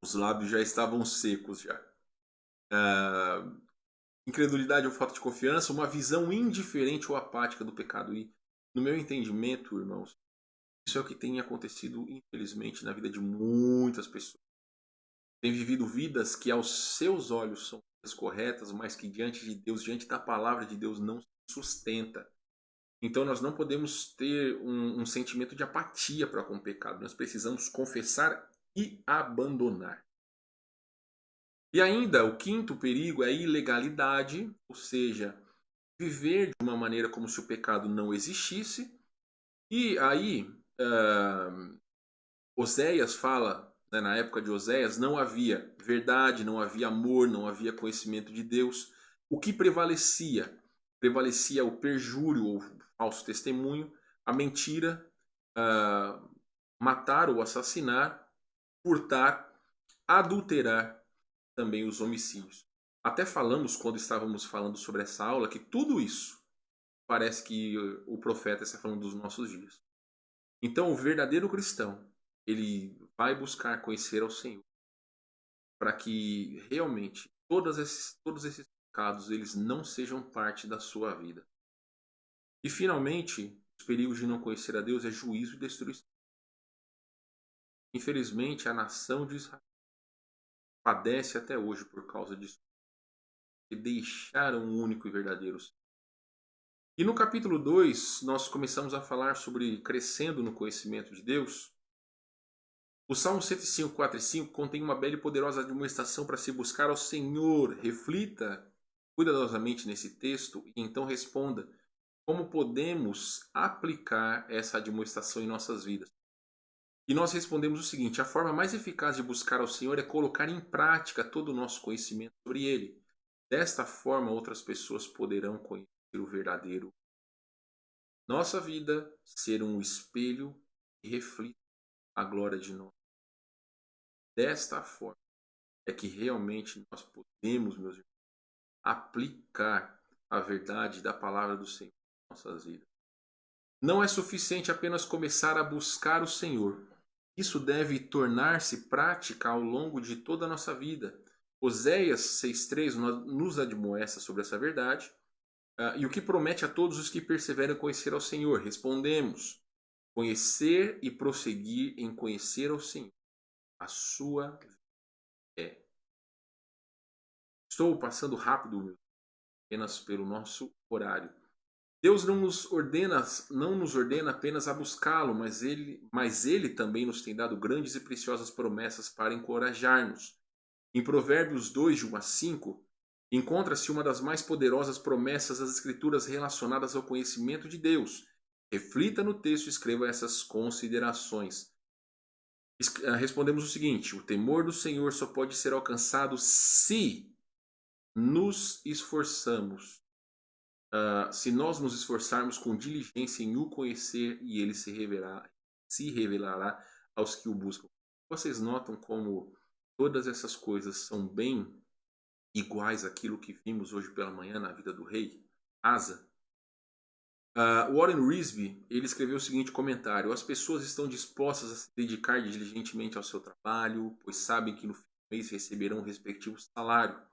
Os lábios já estavam secos já. Incredulidade ou falta de confiança, uma visão indiferente ou apática do pecado. E, no meu entendimento, irmãos, isso é o que tem acontecido, infelizmente, na vida de muitas pessoas. Tem vivido vidas que, aos seus olhos, são corretas, mas que, diante de Deus, diante da palavra de Deus, não sustenta. Então, nós não podemos ter um sentimento de apatia para com o pecado. Nós precisamos confessar e abandonar. E ainda, o quinto perigo é a ilegalidade, ou seja, viver de uma maneira como se o pecado não existisse. E aí, Oséias fala, né, na época de Oséias, não havia verdade, não havia amor, não havia conhecimento de Deus. O que prevalecia? Prevalecia o perjúrio ou falso testemunho, a mentira, matar ou assassinar, furtar, adulterar, também os homicídios. Até falamos, quando estávamos falando sobre essa aula, que tudo isso parece que o profeta está falando dos nossos dias. Então, o verdadeiro cristão, ele vai buscar conhecer ao Senhor, para que realmente todos esses pecados eles não sejam parte da sua vida. E finalmente, os perigos de não conhecer a Deus é juízo e destruição. Infelizmente, a nação de Israel padece até hoje por causa disso, e deixaram o único e verdadeiro Senhor. E no capítulo 2, nós começamos a falar sobre crescendo no conhecimento de Deus. O Salmo 105, 4 e 5 contém uma bela e poderosa admoestação para se buscar ao Senhor. Reflita cuidadosamente nesse texto e então responda como podemos aplicar essa admoestação em nossas vidas. E nós respondemos o seguinte: a forma mais eficaz de buscar ao Senhor é colocar em prática todo o nosso conhecimento sobre Ele. Desta forma, outras pessoas poderão conhecer o verdadeiro. Nossa vida ser um espelho que reflita a glória de nós. Desta forma é que realmente nós podemos, meus irmãos, aplicar a verdade da palavra do Senhor em nossas vidas. Não é suficiente apenas começar a buscar o Senhor. Isso deve tornar-se prática ao longo de toda a nossa vida. Oséias 6,3 nos admoesta sobre essa verdade. E o que promete a todos os que perseveram conhecer ao Senhor? Respondemos: conhecer e prosseguir em conhecer ao Senhor. A sua é. Estou passando rápido, apenas pelo nosso horário. Deus não nos ordena apenas a buscá-lo, mas ele também nos tem dado grandes e preciosas promessas para encorajar-nos. Em Provérbios 2, de 1 a 5, encontra-se uma das mais poderosas promessas das Escrituras relacionadas ao conhecimento de Deus. Reflita no texto e escreva essas considerações. Respondemos o seguinte: o temor do Senhor só pode ser alcançado se nos esforçamos. Se nós nos esforçarmos com diligência em o conhecer, e ele se revelará aos que o buscam. Vocês notam como todas essas coisas são bem iguais àquilo que vimos hoje pela manhã na vida do rei Asa? Warren Wiersbe, ele escreveu o seguinte comentário: as pessoas estão dispostas a se dedicar diligentemente ao seu trabalho, pois sabem que no fim do mês receberão o respectivo salário.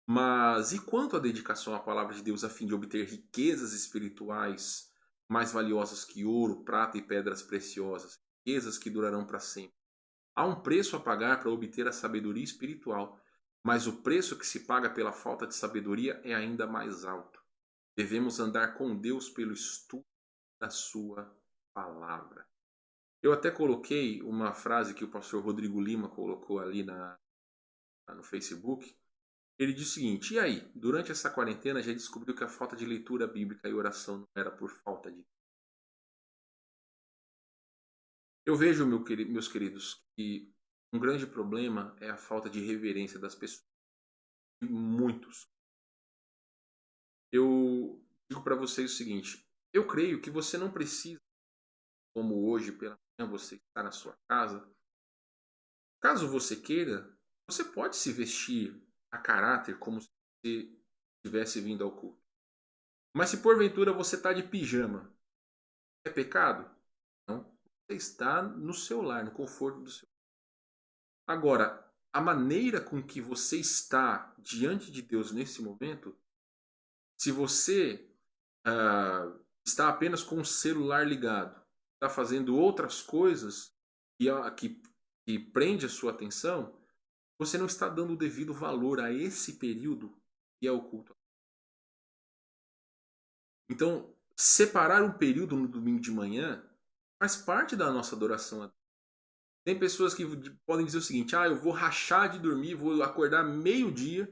Mas e quanto à dedicação à palavra de Deus a fim de obter riquezas espirituais mais valiosas que ouro, prata e pedras preciosas, riquezas que durarão para sempre? Há um preço a pagar para obter a sabedoria espiritual, mas o preço que se paga pela falta de sabedoria é ainda mais alto. Devemos andar com Deus pelo estudo da sua palavra. Eu até coloquei uma frase que o pastor Rodrigo Lima colocou ali no Facebook, Ele diz o seguinte: e aí, durante essa quarentena já descobriu que a falta de leitura bíblica e oração não era por falta de. Eu vejo, meus queridos, que um grande problema é a falta de reverência das pessoas. Muitos. Eu digo para vocês o seguinte: eu creio que você não precisa, como hoje pela manhã você está na sua casa, caso você queira, você pode se vestir a caráter como se você tivesse vindo ao culto. Mas se porventura você está de pijama, é pecado? Não. Você está no seu lar, no conforto do seu. Agora, a maneira com que você está diante de Deus nesse momento, se você está apenas com o celular ligado, está fazendo outras coisas que prende a sua atenção, você não está dando o devido valor a esse período que é o culto. Então, separar um período no domingo de manhã faz parte da nossa adoração a Deus. Tem pessoas que podem dizer o seguinte: eu vou rachar de dormir, vou acordar meio-dia,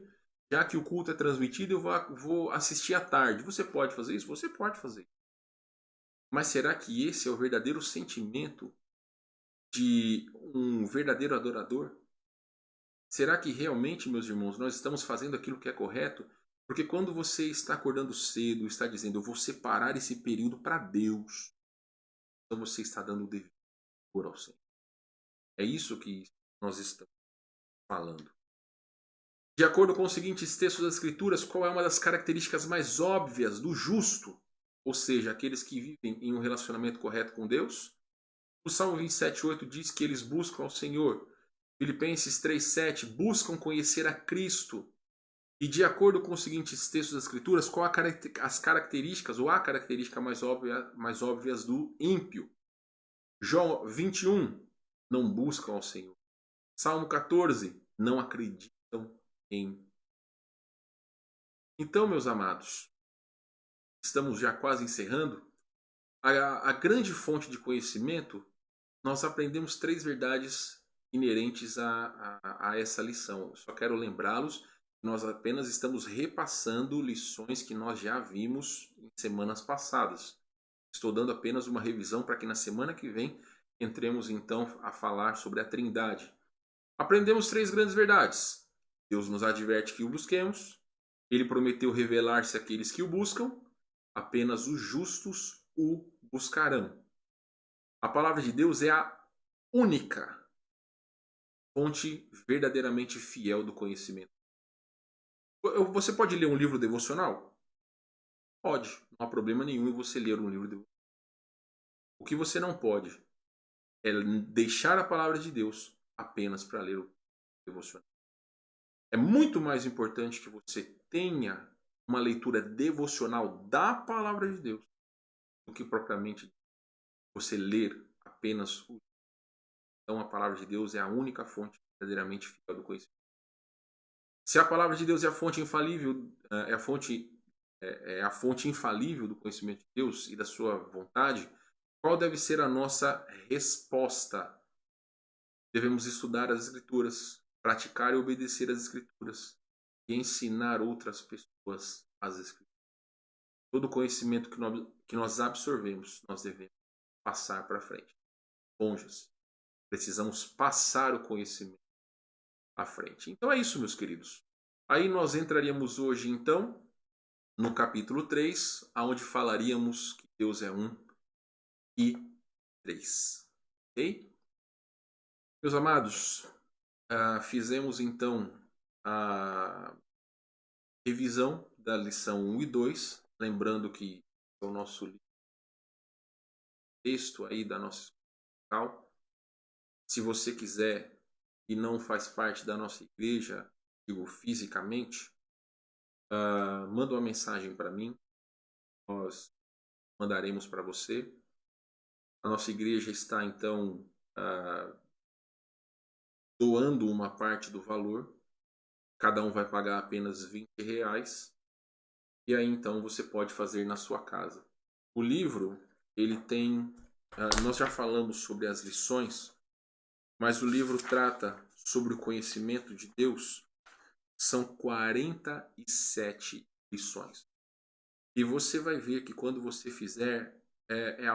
já que o culto é transmitido, eu vou assistir à tarde. Você pode fazer isso? Você pode fazer. Mas será que esse é o verdadeiro sentimento de um verdadeiro adorador? Será que realmente, meus irmãos, nós estamos fazendo aquilo que é correto? Porque quando você está acordando cedo, está dizendo: eu vou separar esse período para Deus, então você está dando o devido valor ao Senhor. É isso que nós estamos falando. De acordo com os seguintes textos das Escrituras, qual é uma das características mais óbvias do justo? Ou seja, aqueles que vivem em um relacionamento correto com Deus? O Salmo 27,8 diz que eles buscam ao Senhor. Filipenses 3,7 buscam conhecer a Cristo. E de acordo com os seguintes textos das Escrituras, qual as características ou a característica mais óbvias do ímpio? João 21, não buscam ao Senhor. Salmo 14, não acreditam em. Então, meus amados, estamos já quase encerrando. A grande fonte de conhecimento, nós aprendemos 3 verdades inerentes a essa lição. Eu só quero lembrá-los que nós apenas estamos repassando lições que nós já vimos em semanas passadas. Estou dando apenas uma revisão para que na semana que vem entremos então a falar sobre a Trindade. Aprendemos 3 grandes verdades. Deus nos adverte que o busquemos. Ele prometeu revelar-se àqueles que o buscam. Apenas os justos o buscarão. A palavra de Deus é a única fonte verdadeiramente fiel do conhecimento. Você pode ler um livro devocional? Pode. Não há problema nenhum em você ler um livro devocional. O que você não pode é deixar a palavra de Deus apenas para ler o devocional. É muito mais importante que você tenha uma leitura devocional da palavra de Deus do que propriamente você ler apenas o. Então a palavra de Deus é a única fonte verdadeiramente fiel do conhecimento. Se a palavra de Deus é a fonte infalível, é a fonte infalível do conhecimento de Deus e da sua vontade, qual deve ser a nossa resposta? Devemos estudar as Escrituras, praticar e obedecer às Escrituras e ensinar outras pessoas as Escrituras. Todo conhecimento que nós absorvemos, nós devemos passar para frente. Esponjas. Precisamos passar o conhecimento à frente. Então é isso, meus queridos. Aí nós entraríamos hoje, então, no capítulo 3, onde falaríamos que Deus é 1 e 3. Ok? Meus amados, fizemos então a revisão da lição 1 e 2, lembrando que é o nosso texto aí da nossa escola. Se você quiser e não faz parte da nossa igreja, digo fisicamente, manda uma mensagem para mim, nós mandaremos para você. A nossa igreja está então doando uma parte do valor, cada um vai pagar apenas R$20, e aí então você pode fazer na sua casa. O livro, ele tem, nós já falamos sobre as lições, mas o livro trata sobre o conhecimento de Deus são 47 lições. E você vai ver que quando você fizer, é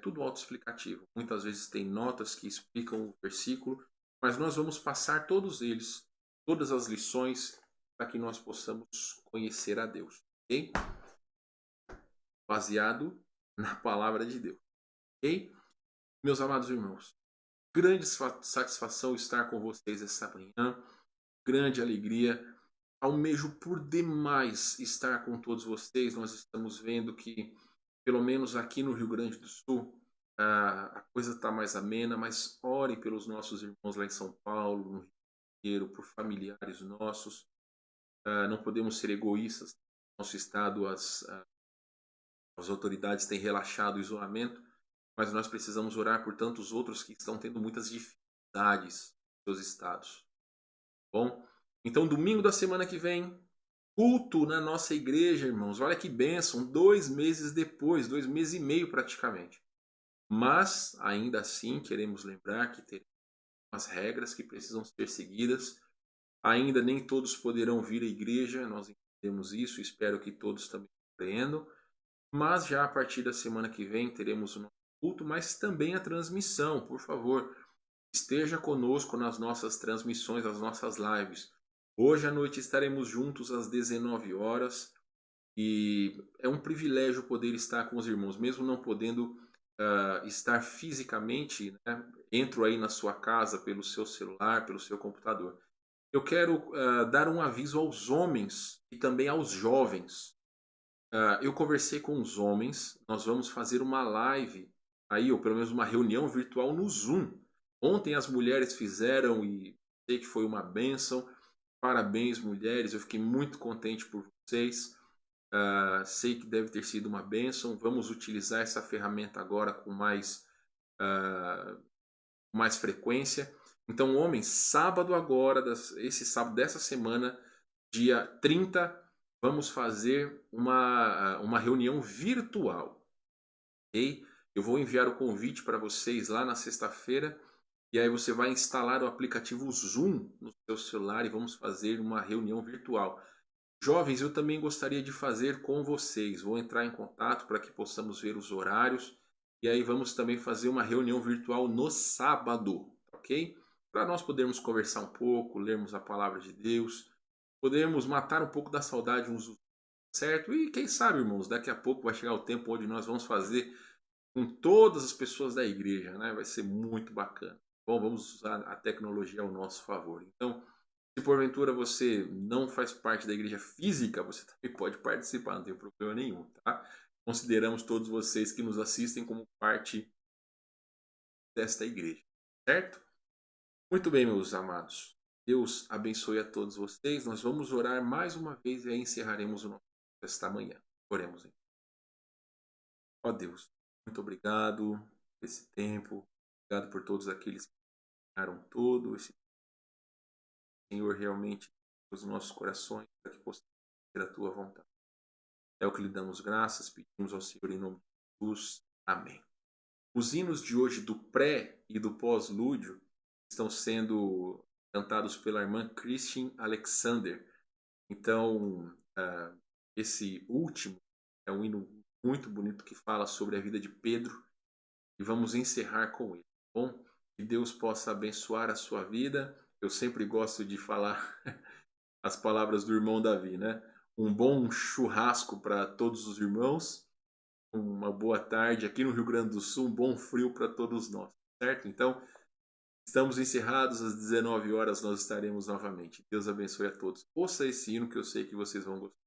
tudo autoexplicativo. Muitas vezes tem notas que explicam o versículo, mas nós vamos passar todos eles, todas as lições, para que nós possamos conhecer a Deus, ok? Baseado na palavra de Deus, ok? Meus amados irmãos, grande satisfação estar com vocês essa manhã, grande alegria. Almejo por demais estar com todos vocês. Nós estamos vendo que, pelo menos aqui no Rio Grande do Sul, a coisa está mais amena, mas orem pelos nossos irmãos lá em São Paulo, no Rio de Janeiro, por familiares nossos. Não podemos ser egoístas. No nosso estado, as autoridades têm relaxado o isolamento, mas nós precisamos orar por tantos outros que estão tendo muitas dificuldades nos seus estados. Bom? Então, domingo da semana que vem, culto na nossa igreja, irmãos. Olha que bênção, 2 meses depois, 2 meses e meio praticamente. Mas, ainda assim, queremos lembrar que tem umas regras que precisam ser seguidas. Ainda nem todos poderão vir à igreja, nós entendemos isso, espero que todos também compreendam. Mas já a partir da semana que vem teremos o nosso culto, mas também a transmissão, por favor. Esteja conosco nas nossas transmissões, nas nossas lives. Hoje à noite estaremos juntos às 19 horas e é um privilégio poder estar com os irmãos, mesmo não podendo estar fisicamente, né? Entro aí na sua casa pelo seu celular, pelo seu computador. Eu quero dar um aviso aos homens e também aos jovens. Eu conversei com os homens, nós vamos fazer uma live, aí, ou pelo menos uma reunião virtual no Zoom. Ontem as mulheres fizeram e sei que foi uma bênção. Parabéns, mulheres, eu fiquei muito contente por vocês. Sei que deve ter sido uma bênção. Vamos utilizar essa ferramenta agora com mais frequência. Então, homens, sábado agora, esse sábado dessa semana, dia 30, vamos fazer uma reunião virtual. Okay? Eu vou enviar o convite para vocês lá na sexta-feira. E aí você vai instalar o aplicativo Zoom no seu celular e vamos fazer uma reunião virtual. Jovens, eu também gostaria de fazer com vocês. Vou entrar em contato para que possamos ver os horários. E aí vamos também fazer uma reunião virtual no sábado, ok? Para nós podermos conversar um pouco, lermos a palavra de Deus, podermos matar um pouco da saudade uns dos outros, certo? E quem sabe, irmãos, daqui a pouco vai chegar o tempo onde nós vamos fazer com todas as pessoas da igreja, né? Vai ser muito bacana. Bom, vamos usar a tecnologia ao nosso favor. Então, se porventura você não faz parte da igreja física, você também pode participar, não tem problema nenhum, tá? Consideramos todos vocês que nos assistem como parte desta igreja, certo? Muito bem, meus amados. Deus abençoe a todos vocês. Nós vamos orar mais uma vez e aí encerraremos o nosso esta manhã. Oremos, então. Ó Deus, muito obrigado por esse tempo. Obrigado por todos aqueles que todo esse Senhor realmente os nossos corações para que possamos ter a tua vontade. É o que lhe damos graças, pedimos ao Senhor em nome de Jesus. Amém. Os hinos de hoje do pré e do pós-lúdio estão sendo cantados pela irmã Christine Alexander. Então, esse último é um hino muito bonito que fala sobre a vida de Pedro e vamos encerrar com ele, tá bom? Que Deus possa abençoar a sua vida. Eu sempre gosto de falar as palavras do irmão Davi, né? Um bom churrasco para todos os irmãos. Uma boa tarde aqui no Rio Grande do Sul. Um bom frio para todos nós, certo? Então, estamos encerrados. Às 19 horas nós estaremos novamente. Deus abençoe a todos. Ouça esse hino que eu sei que vocês vão gostar.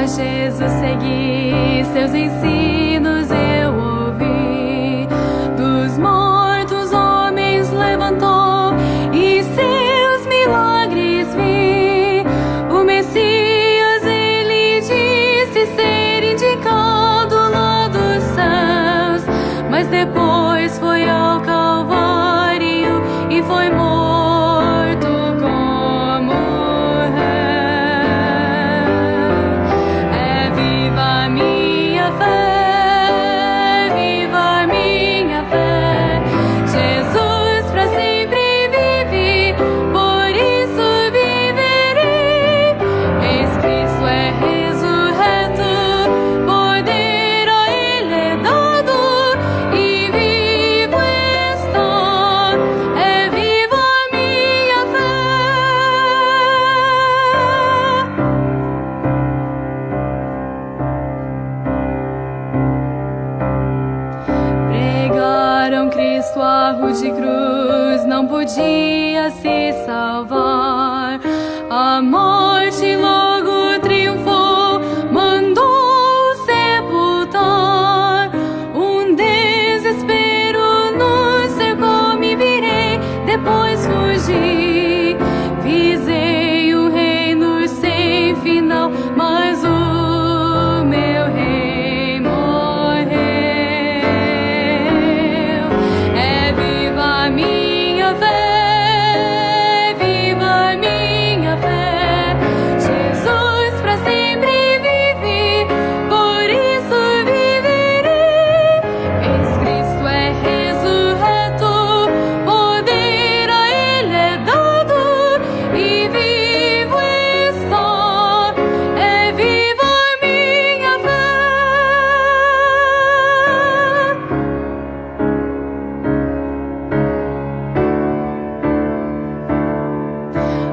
Jesus segui, seus ensinos eu ouvi. Dos mortos homens levantou e seus milagres vi. O Messias ele disse ser indicado. sua rude cruz não podia se salvar. A morte logo triunfou, mandou sepultar. Um desespero nos cercou, me virei, depois fugi. Visei o reino sem final, mas o meu rei morreu. É viva a minha fé, viva a minha fé. Jesus pra sempre vive, por isso viverei. Eis Cristo é ressurreto, poder a Ele é dado, e vivo está. É viva a minha fé.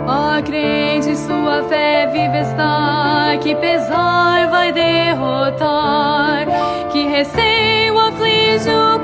Ó crente, sua fé viva está, que pesar vai derrotar, que receio aflige o